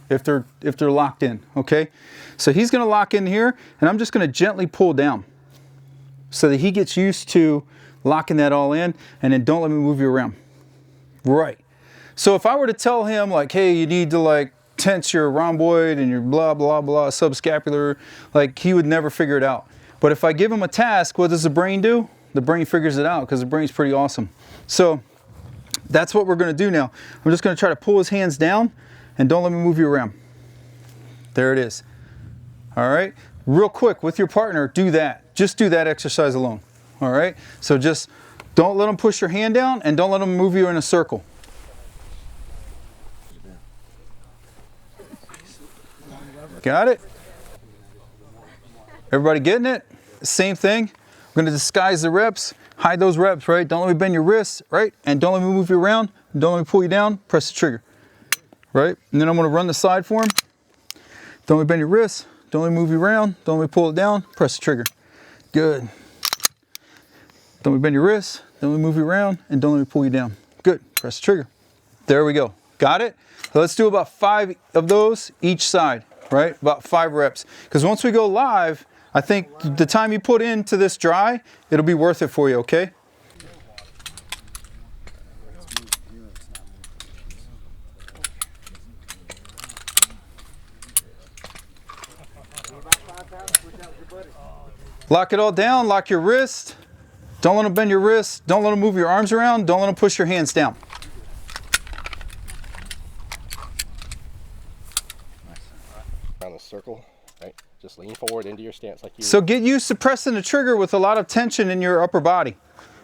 if they're locked in, okay? So he's going to lock in here, and I'm just going to gently pull down so that he gets used to locking that all in, and then don't let me move you around. Right. So if I were to tell him, like, hey, you need to, like, tense your rhomboid and your blah, blah, blah, subscapular, like, he would never figure it out. But if I give him a task, what does the brain do? The brain figures it out, because the brain's pretty awesome. So that's what we're going to do now. I'm just going to try to pull his hands down, and don't let me move you around. There it is. All right. Real quick, with your partner, do that. Just do that exercise alone. All right. So just don't let them push your hand down, and don't let them move you in a circle. Got it? Everybody getting it? Same thing. We're gonna disguise the reps, hide those reps, right? Don't let me bend your wrists, right? And don't let me move you around. Don't let me pull you down. Press the trigger, right? And then I'm gonna run the slide form. Don't let me bend your wrists. Don't let me move you around. Don't let me pull it down. Press the trigger. Good. Don't let me bend your wrists. Don't let me move you around. And don't let me pull you down. Good. Press the trigger. There we go. Got it? So let's do about 5 of those each side, right? About 5 reps. Because once we go live, I think the time you put into this dry, it'll be worth it for you, okay? Lock it all down, lock your wrist. Don't let them bend your wrist. Don't let them move your arms around. Don't let them push your hands down. Around the circle, right? Just lean forward into your stance like you. So get used to pressing the trigger with a lot of tension in your upper body.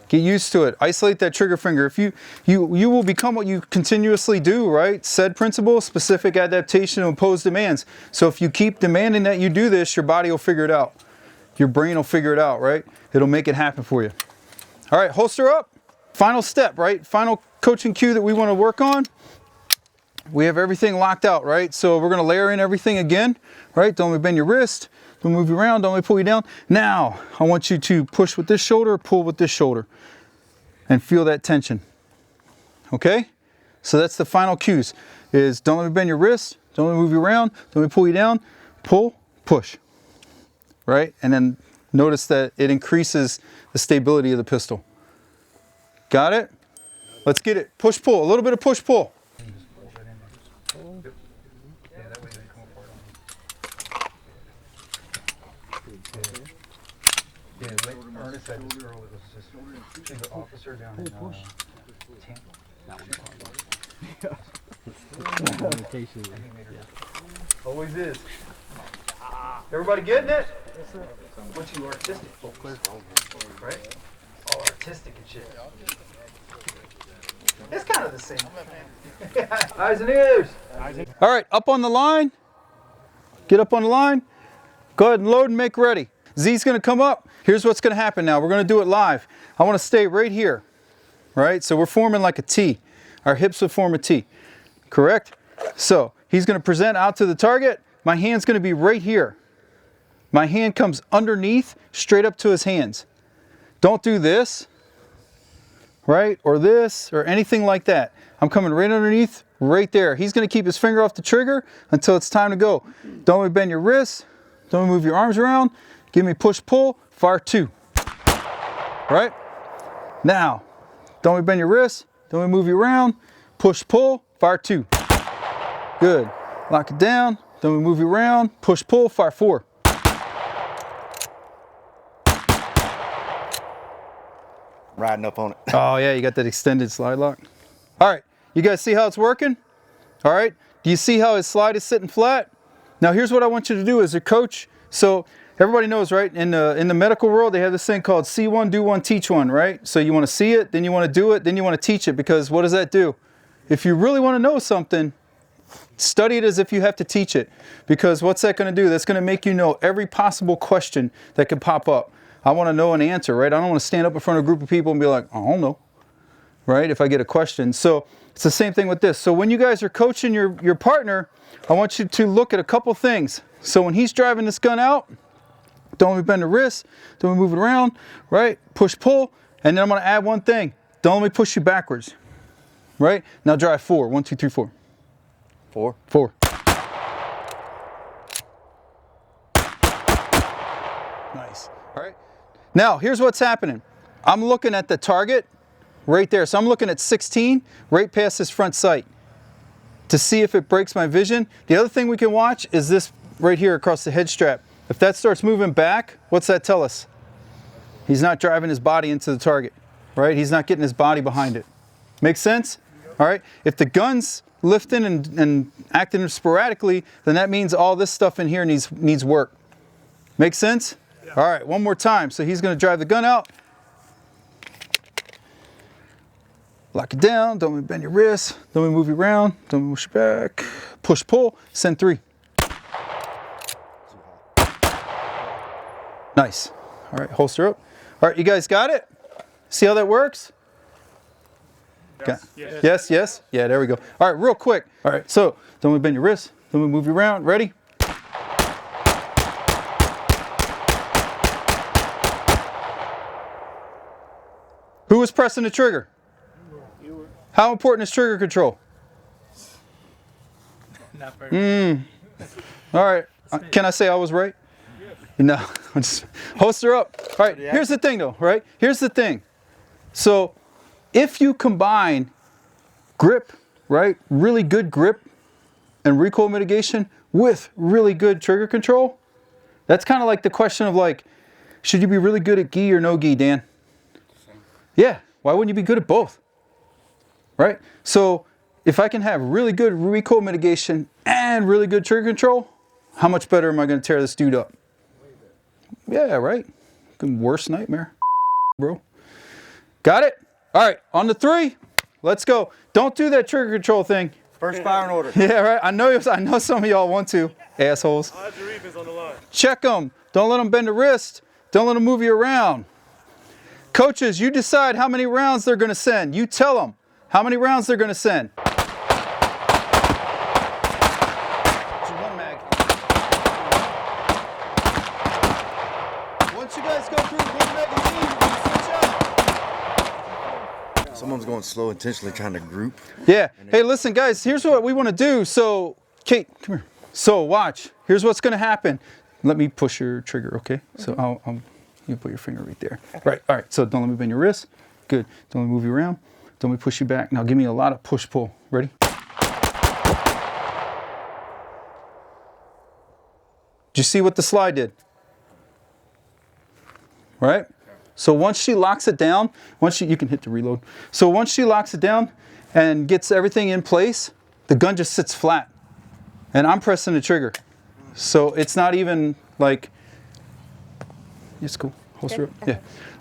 Get used to it. Isolate that trigger finger. If you will become what you continuously do, right? Said principle, specific adaptation to impose demands. So if you keep demanding that you do this, your body will figure it out. Your brain will figure it out, right? It'll make it happen for you. All right, holster up. Final step, right? Final coaching cue that we want to work on. We have everything locked out, right? So we're gonna layer in everything again, right? Don't let me bend your wrist, don't move you around, don't let me pull you down. Now, I want you to push with this shoulder, pull with this shoulder, and feel that tension, okay? So that's the final cues, is don't let me bend your wrist, don't let me move you around, don't let me pull you down, pull, push, right? And then notice that it increases the stability of the pistol. Got it? Let's get it. Push, pull, a little bit of push, pull. Yeah, like Ernest said earlier, it was just the officer down in Tampa. Always is. Everybody getting it? Once you artistic, right? All artistic and shit. It's kind of the same. Eyes and ears. All right, up on the line. Get up on the line. Go ahead and load and make ready. Zee's gonna come up. Here's what's gonna happen now. We're gonna do it live. I wanna stay right here, right? So we're forming like a T. Our hips would form a T, correct? So he's gonna present out to the target. My hand's gonna be right here. My hand comes underneath, straight up to his hands. Don't do this, right? Or this, or anything like that. I'm coming right underneath, right there. He's gonna keep his finger off the trigger until it's time to go. Don't let me bend your wrists. Don't let me move your arms around. Give me push, pull, fire 2. Right? Now, don't let me bend your wrists. Don't let me move you around. Push, pull, fire 2. Good. Lock it down. Don't let me move you around. Push, pull, fire 4. Riding up on it. Oh yeah, you got that extended slide lock. All right, you guys see how it's working? All right, do you see how his slide is sitting flat? Now here's what I want you to do as a coach. So everybody knows, right? In the medical world, they have this thing called see one, do one, teach one, right? So you want to see it, then you want to do it, then you want to teach it, because what does that do? If you really want to know something, study it as if you have to teach it, because what's that going to do? That's going to make you know every possible question that could pop up. I want to know an answer, right? I don't want to stand up in front of a group of people and be like, I don't know, right? If I get a question. So it's the same thing with this. So when you guys are coaching your partner, I want you to look at a couple things. So when he's driving this gun out, don't let me bend the wrist, don't let me move it around, right? Push, pull, and then I'm going to add one thing. Don't let me push you backwards, right? Now drive 4. 1, 2, 3, 4. 4. 4. Nice. All right. Now, here's what's happening. I'm looking at the target right there. So I'm looking at 16, right past his front sight, to see if it breaks my vision. The other thing we can watch is this right here across the head strap. If that starts moving back, what's that tell us? He's not driving his body into the target, right? He's not getting his body behind it. Make sense? All right. If the gun's lifting and acting sporadically, then that means all this stuff in here needs work. Make sense? Yeah. All right, one more time. So he's going to drive the gun out. Lock it down. Don't bend your wrist. Don't move you around. Don't move you back. Push, pull. Send 3. Nice. All right, holster up. All right, you guys got it? See how that works? Yes. Yes, yes. Yeah, there we go. All right, real quick. All right, so don't we bend your wrist. Then we move you around. Ready? Who was pressing the trigger? You were. How important is trigger control? Not very. All right. Can I say I was right? No. I'm just, holster up. All right. Here's the thing, though. Right. Here's the thing. So, if you combine grip, right, really good grip and recoil mitigation with really good trigger control, that's kind of like the question of like, should you be really good at gi or no gi, Dan? Yeah. Why wouldn't you be good at both? Right. So, if I can have really good recoil mitigation and really good trigger control, how much better am I going to tear this dude up? Yeah, right? Worst nightmare, bro. Got it? All right, on the 3, let's go. Don't do that trigger control thing. First firing order. Yeah, right? I know some of y'all want to, assholes. On the line. Check them. Don't let them bend the wrist. Don't let them move you around. Coaches, you decide how many rounds they're going to send. You tell them how many rounds they're going to send. Someone's going slow, intentionally trying to group. Yeah. Hey, listen, guys, here's what we want to do. So, Kate, come here. So, watch. Here's what's going to happen. Let me push your trigger, okay? So, you put your finger right there. Right. All right. So, don't let me bend your wrist. Good. Don't let me move you around. Don't let me push you back. Now, give me a lot of push-pull. Ready? Did you see what the slide did? Right? So once she locks it down, you can hit the reload. So once she locks it down and gets everything in place, the gun just sits flat. And I'm pressing the trigger. So it's not even like, it's cool, holster up,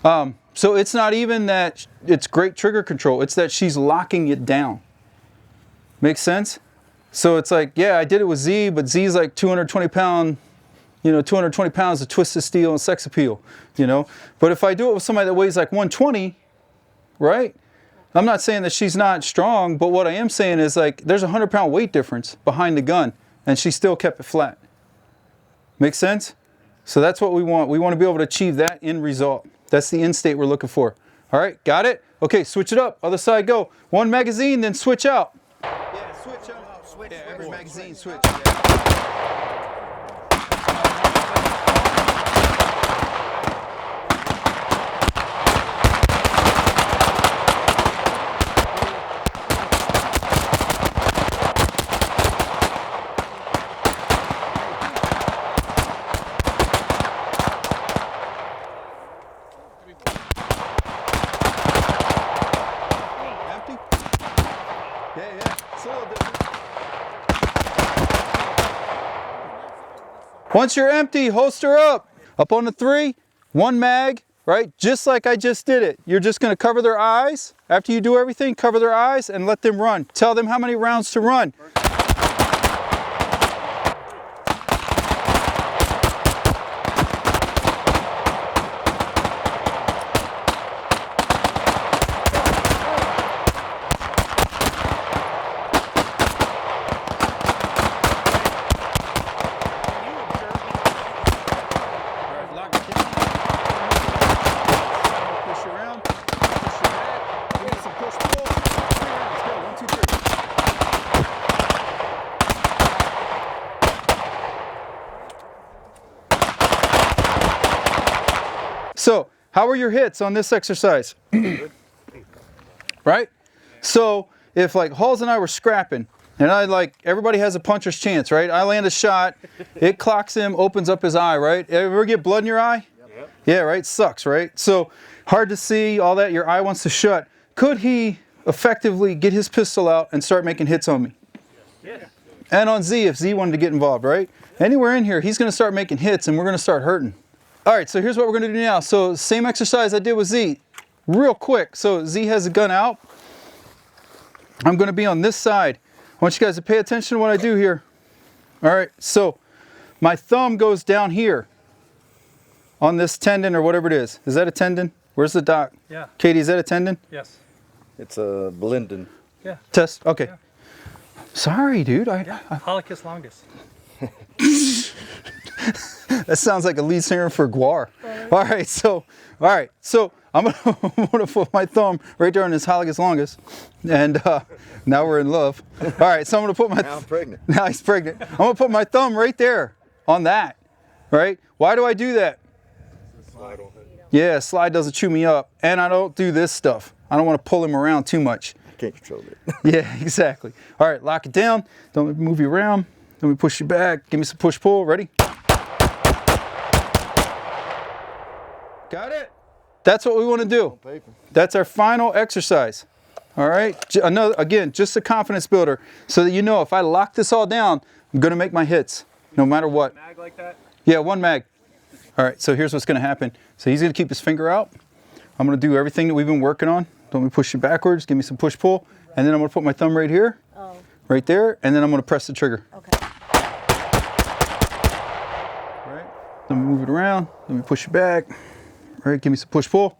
yeah. So it's not even that it's great trigger control, it's that she's locking it down. Makes sense? So it's like, yeah, I did it with Zee, but Zee's like 220 pound, 220 pounds of twisted steel and sex appeal, But if I do it with somebody that weighs like 120, right? I'm not saying that she's not strong, but what I am saying is like, there's a 100-pound weight difference behind the gun, and she still kept it flat. Make sense? So that's what we want. We want to be able to achieve that end result. That's the end state we're looking for. All right, got it? Okay, switch it up. Other side, go. One magazine, then switch out. Yeah, switch out. Switch. Yeah, every magazine switch. Yeah. Once you're empty, holster up. Up on the 3, 1 mag, right? Just like I just did it. You're just gonna cover their eyes. After you do everything, cover their eyes and let them run. Tell them how many rounds to run. So, how are your hits on this exercise? Right? So, if like Halls and I were scrapping, and everybody has a puncher's chance, right? I land a shot, it clocks him, opens up his eye, right? Ever get blood in your eye? Yep. Yeah, right? Sucks, right? So, hard to see, all that, your eye wants to shut. Could he effectively get his pistol out and start making hits on me? Yeah. And on Zee, if Zee wanted to get involved, right? Anywhere in here, he's going to start making hits and we're going to start hurting. All right, so here's what we're going to do now. So same exercise I did with Zee, real quick. So Zee has a gun out. I'm going to be on this side. I want you guys to pay attention to what I do here. All right, so my thumb goes down here. on this tendon or whatever it is. Is that a tendon? Where's the doc? Yeah. Katie, is that a tendon? Yes. It's a blending. Yeah. Test? Okay. Yeah. Sorry, dude. Hallicus longus. That sounds like a lead singer for Guar. All right, so I'm gonna put my thumb right there on his hallicus longus, and now we're in love. All right, so I'm gonna put my. Now I'm pregnant. Now he's pregnant. I'm gonna put my thumb right there on that. Right? Why do I do that? Yeah, slide doesn't chew me up, and I don't do this stuff. I don't want to pull him around too much. Can't control it. Yeah, exactly. All right, lock it down. Don't move you around. Let me push you back. Give me some push-pull. Ready? Got it? That's what we want to do. That's our final exercise. All right? Again, just a confidence builder so that you know if I lock this all down, I'm going to make my hits no matter what. Mag like that? Yeah, one mag. All right, so here's what's going to happen. So he's going to keep his finger out. I'm going to do everything that we've been working on. Don't let me push you backwards. Give me some push-pull. And then I'm going to put my thumb right here. Oh. Right there. And then I'm going to press the trigger. Okay. Right. Let me move it around. Let me push you back. All right, give me some push-pull.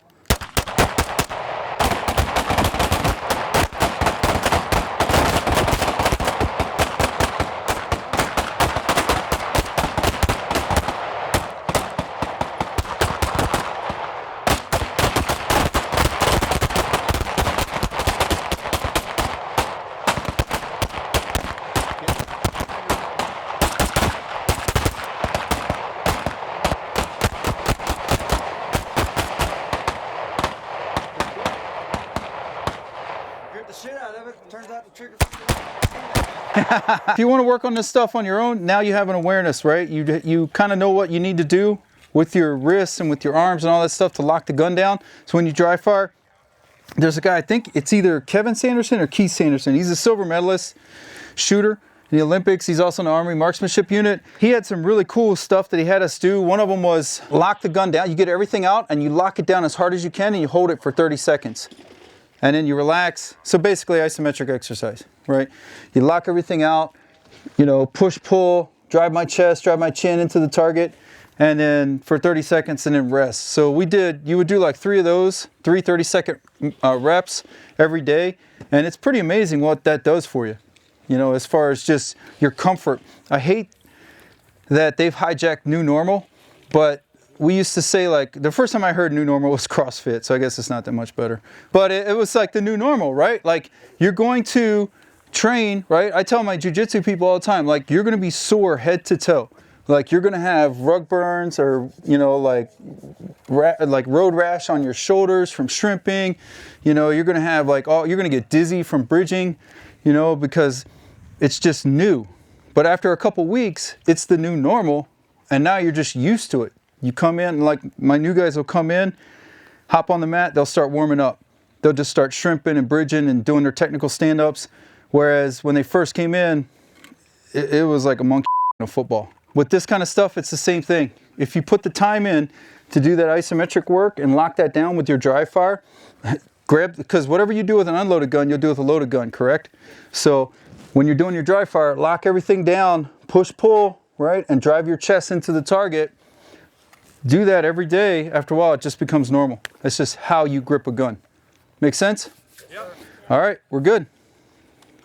If you want to work on this stuff on your own, now you have an awareness, right? You kind of know what you need to do with your wrists and with your arms and all that stuff to lock the gun down. So when you dry fire, there's a guy, I think it's either Kevin Sanderson or Keith Sanderson. He's a silver medalist shooter in the Olympics. He's also in the Army Marksmanship unit. He had some really cool stuff that he had us do. One of them was lock the gun down. You get everything out and you lock it down as hard as you can and you hold it for 30 seconds. And then you relax. So basically isometric exercise, right? You lock everything out, you know, push, pull, drive my chest, drive my chin into the target, and then for 30 seconds and then rest. So you would do like 3 of those, 3 30-second reps every day. And it's pretty amazing what that does for you, you know, as far as just your comfort. I hate that they've hijacked new normal, but we used to say, like, the first time I heard new normal was CrossFit, so I guess it's not that much better. But it was like the new normal, right? Like, you're going to train, right? I tell my jiu-jitsu people all the time, like, you're going to be sore head to toe. Like, you're going to have rug burns or, you know, like road rash on your shoulders from shrimping. You know, you're going to have, like, you're going to get dizzy from bridging, you know, because it's just new. But after a couple weeks, it's the new normal, and now you're just used to it. You come in, like my new guys will come in, hop on the mat, they'll start warming up. They'll just start shrimping and bridging and doing their technical stand-ups. Whereas when they first came in, it was like a monkey in a football. With this kind of stuff, it's the same thing. If you put the time in to do that isometric work and lock that down with your dry fire, because whatever you do with an unloaded gun, you'll do with a loaded gun, correct? So when you're doing your dry fire, lock everything down, push, pull, right? And drive your chest into the target. Do that every day. After a while, it just becomes normal. That's just how you grip a gun. Make sense? Yep. All right, we're good.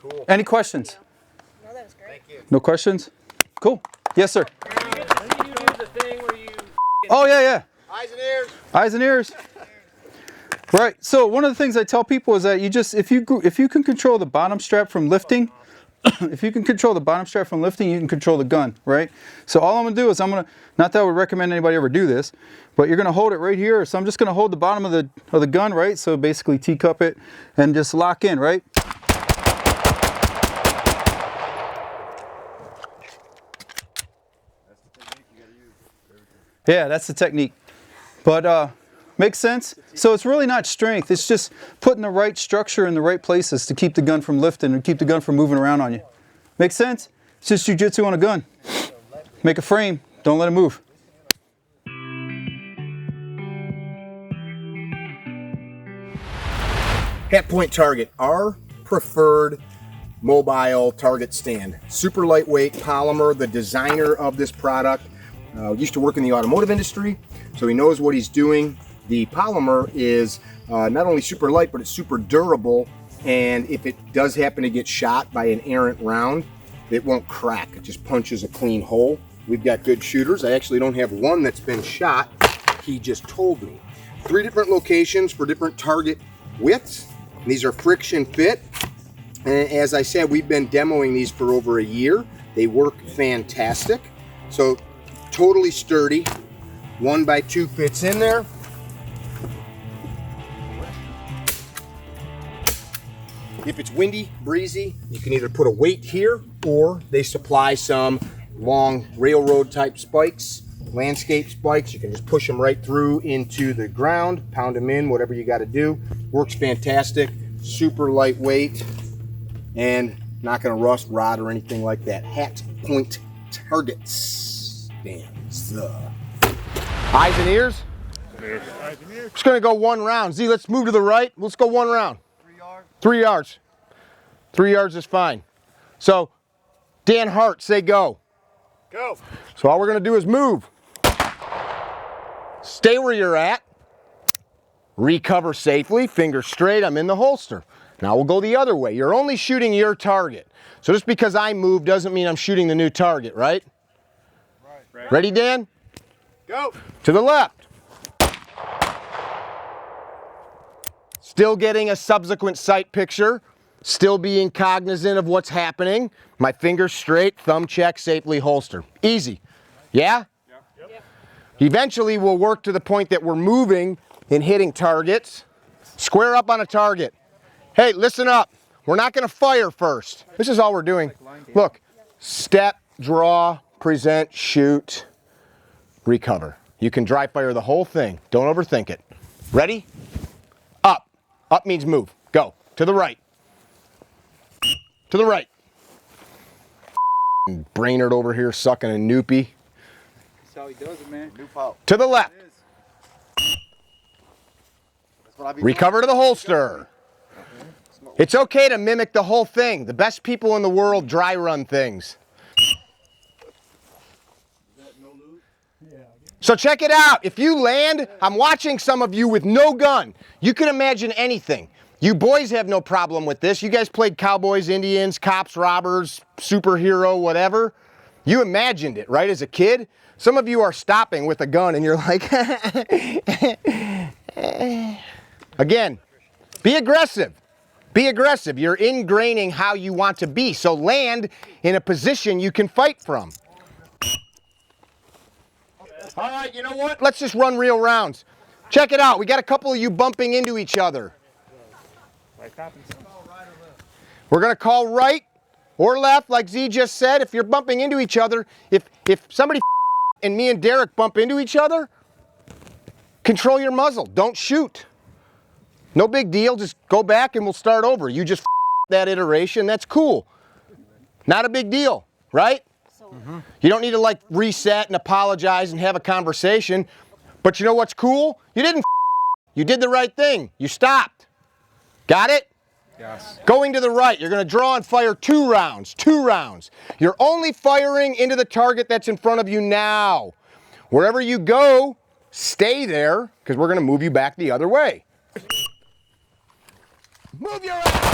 Cool. Any questions? No, that was great. Thank you. No questions? Cool. Yes, sir. You do the thing where you... Oh, yeah. Eyes and ears. Eyes and ears. Right. So one of the things I tell people is that if you can control the bottom strap from lifting, if you can control the bottom strap from lifting, you can control the gun, right? So all I'm gonna do is not that I would recommend anybody ever do this, but you're gonna hold it right here. So I'm just gonna hold the bottom of the gun, right? So basically teacup it and just lock in, right? Yeah, that's the technique. But makes sense? So it's really not strength. It's just putting the right structure in the right places to keep the gun from lifting and keep the gun from moving around on you. Make sense? It's just jiu-jitsu on a gun. Make a frame. Don't let it move. Hatpoint Target, our preferred mobile target stand. Super lightweight polymer, the designer of this product. Used to work in the automotive industry. So he knows what he's doing. The polymer is not only super light, but it's super durable. And if it does happen to get shot by an errant round, it won't crack. It just punches a clean hole. We've got good shooters. I actually don't have one that's been shot. He just told me. 3 different locations for different target widths. These are friction fit. And as I said, we've been demoing these for over a year. They work fantastic. So totally sturdy. 1x2 fits in there. If it's windy, breezy, you can either put a weight here or they supply some long railroad type spikes, landscape spikes. You can just push them right through into the ground, pound them in, whatever you got to do. Works fantastic, super lightweight, and not going to rust, rot, or anything like that. Hatpoint Targets. Eyes and ears? Just going to go 1 round. Zee, let's move to the right. Let's go 1 round. 3 yards. 3 yards is fine. So, Dan Hart, say go. Go. So all we're gonna do is move. Stay where you're at. Recover safely, fingers straight, I'm in the holster. Now we'll go the other way. You're only shooting your target. So just because I move doesn't mean I'm shooting the new target, right? Right. Ready, Dan? Go. To the left. Still getting a subsequent sight picture, still being cognizant of what's happening. My fingers straight, thumb check, safely holster. Easy. Yeah? Yep. Eventually we'll work to the point that we're moving and hitting targets. Square up on a target. Hey, listen up. We're not going to fire first. This is all we're doing. Look, step, draw, present, shoot, recover. You can dry fire the whole thing. Don't overthink it. Ready? Up. Up means move. Go. To the right. To the right. Brainerd over here sucking a noopy. That's how he does it, man. To the left. Recover to the holster. It's okay to mimic the whole thing. The best people in the world dry run things. So check it out. If you land, I'm watching some of you with no gun. You can imagine anything. You boys have no problem with this. You guys played cowboys, Indians, cops, robbers, superhero, whatever. You imagined it, right, as a kid? Some of you are stopping with a gun and you're like, again, be aggressive. Be aggressive. You're ingraining how you want to be. So land in a position you can fight from. All right, you know what? Let's just run real rounds. Check it out. We got a couple of you bumping into each other. We're going to call right or left, like Zee just said. If you're bumping into each other, if somebody and me and Derek bump into each other, control your muzzle. Don't shoot. No big deal. Just go back and we'll start over. You just that iteration. That's cool. Not a big deal, right? You don't need to like reset and apologize and have a conversation. But you know what's cool? You didn't. You did the right thing. You stopped. Got it? Yes. Going to the right, you're going to draw and fire 2 rounds. 2 rounds. You're only firing into the target that's in front of you now. Wherever you go, stay there, because we're going to move you back the other way. Move your ass.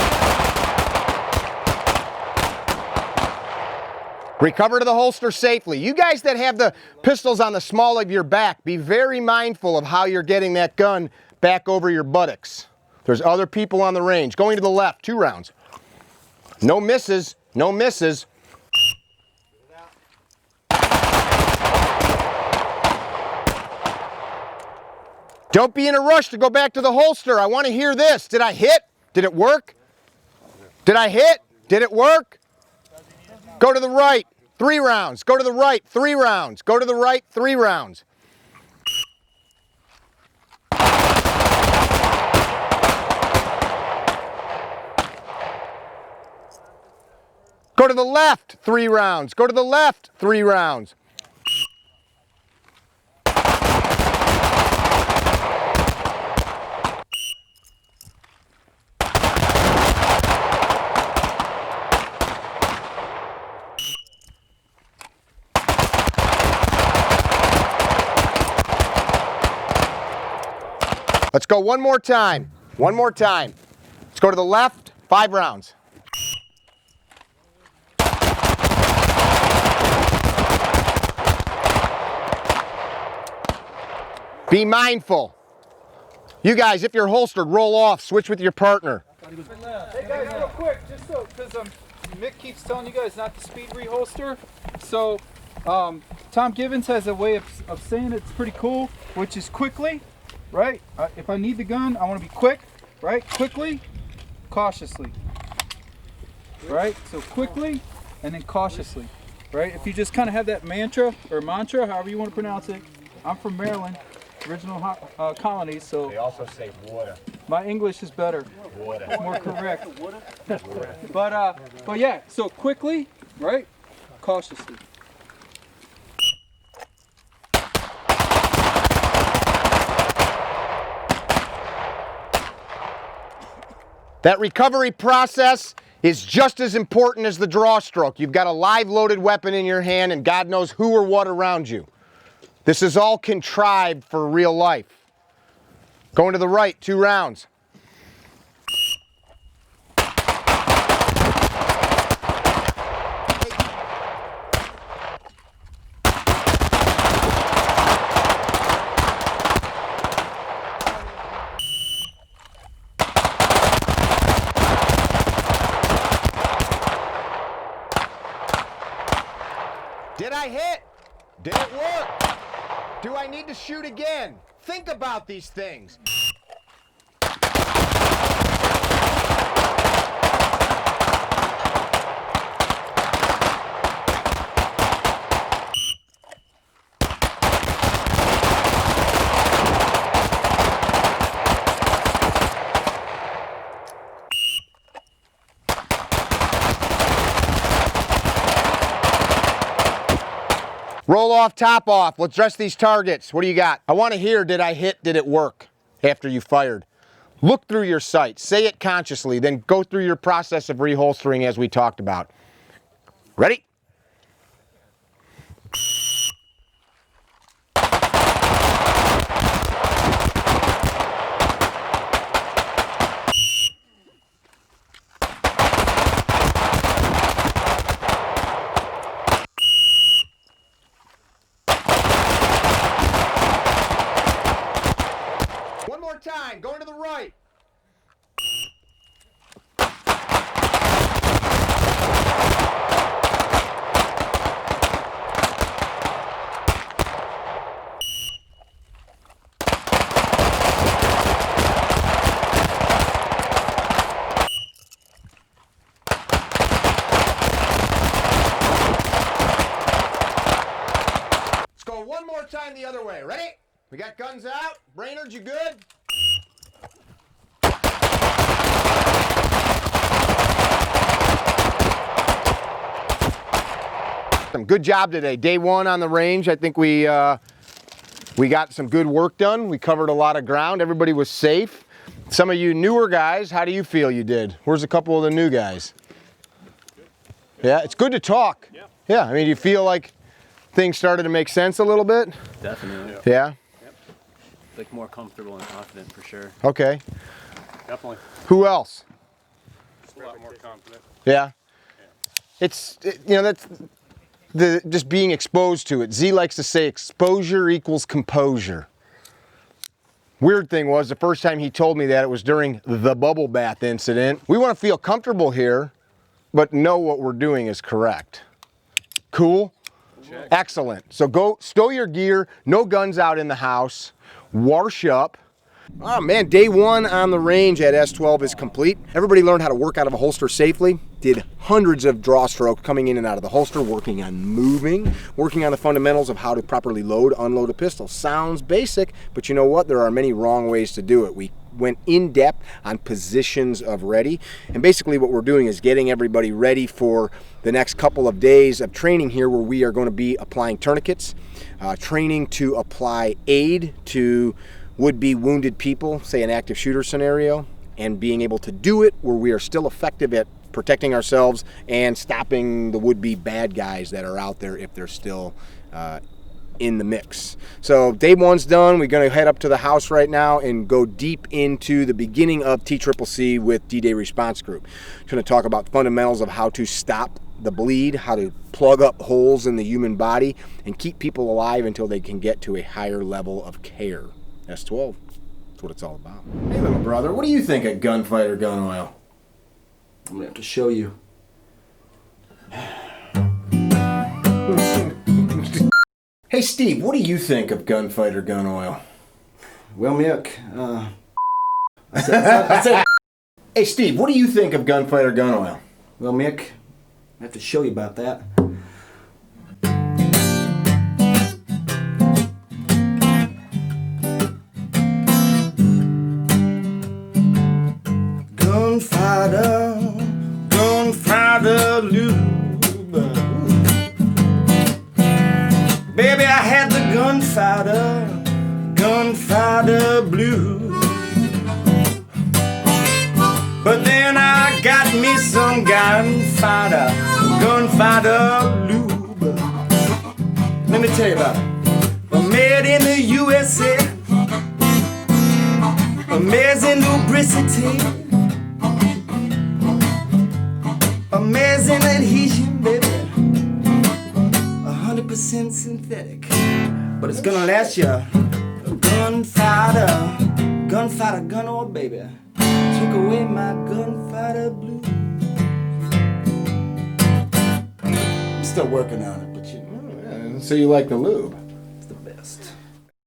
Recover to the holster safely. You guys that have the pistols on the small of your back, be very mindful of how you're getting that gun back over your buttocks. There's other people on the range. Going to the left, 2 rounds. No misses, no misses. Don't be in a rush to go back to the holster. I want to hear this. Did I hit? Did it work? Did I hit? Did it work? Go to the right, 3 rounds. Go to the right, 3 rounds. Go to the right, 3 rounds. Go to the left, 3 rounds. Go to the left, 3 rounds. Let's go one more time. One more time. Let's go to the left, 5 rounds. Be mindful. You guys, if you're holstered, roll off, switch with your partner. Hey guys, real quick, just so, because Mick keeps telling you guys not to speed reholster. So, Tom Givens has a way of saying it's pretty cool, which is quickly, right? If I need the gun, I want to be quick, right? Quickly, cautiously, right? So quickly, and then cautiously, right? If you just kind of have that mantra, however you want to pronounce it. I'm from Maryland, original colonies, so. They also say water. My English is better. Water. It's more correct. But yeah, so quickly, right? Cautiously. That recovery process is just as important as the draw stroke. You've got a live loaded weapon in your hand and God knows who or what around you. This is all contrived for real life. Going to the right, 2 rounds. Did I hit? Did it work? Do I need to shoot again? Think about these things. Roll off, top off. Let's dress these targets. What do you got? I want to hear, did I hit, did it work after you fired? Look through your sights, say it consciously, then go through your process of reholstering as we talked about. Ready? Time, going to the right. Let's go one more time the other way. Ready? We got guns out. Brainerd, you good? Good job today. Day 1 on the range. I think we got some good work done. We covered a lot of ground. Everybody was safe. Some of you newer guys, how do you feel you did? Where's a couple of the new guys? Yeah, it's good to talk. Yeah, I mean, do you feel like things started to make sense a little bit? Definitely. Yeah? Yep. Like more comfortable and confident for sure. Okay. Definitely. Who else? Just a lot more confident. Yeah? It's, you know, that's just being exposed to it. Zee likes to say exposure equals composure. Weird thing was, the first time he told me that, it was during the bubble bath incident. We want to feel comfortable here, but know what we're doing is correct. Cool? Check. Excellent. So go stow your gear, no guns out in the house, wash up. Oh man, day 1 on the range at S12 is complete. Everybody learned how to work out of a holster safely. Did hundreds of draw strokes coming in and out of the holster, working on moving, working on the fundamentals of how to properly load, unload a pistol. Sounds basic, but you know what? There are many wrong ways to do it. We went in depth on positions of ready, and basically what we're doing is getting everybody ready for the next couple of days of training here, where we are going to be applying tourniquets, training to apply aid to would-be wounded people, say an active shooter scenario, and being able to do it where we are still effective at protecting ourselves and stopping the would-be bad guys that are out there if they're still in the mix. So day one's done. We're going to head up to the house right now and go deep into the beginning of TCCC with D-Dey Response Group. Going to talk about fundamentals of how to stop the bleed, how to plug up holes in the human body, and keep people alive until they can get to a higher level of care. S12, that's what it's all about. Hey little brother, what do you think of Gunfighter Gun Oil? I'm gonna have to show you. Hey Steve, what do you think of Gunfighter Gun Oil? Well, Mick, I said, hey Steve, what do you think of Gunfighter Gun Oil? well, Mick, I have to show you about that. Gunfighter lube. Baby, I had the gunfighter blue. But then I got me some gunfighter lube. Let me tell you about it. Made in the USA. Amazing lubricity. Amazing adhesion, baby. 100% synthetic. But it's gonna last you. Gunfighter gun oil, baby. Took away my gunfighter blue. I'm still working on it, but you know. So you like the lube?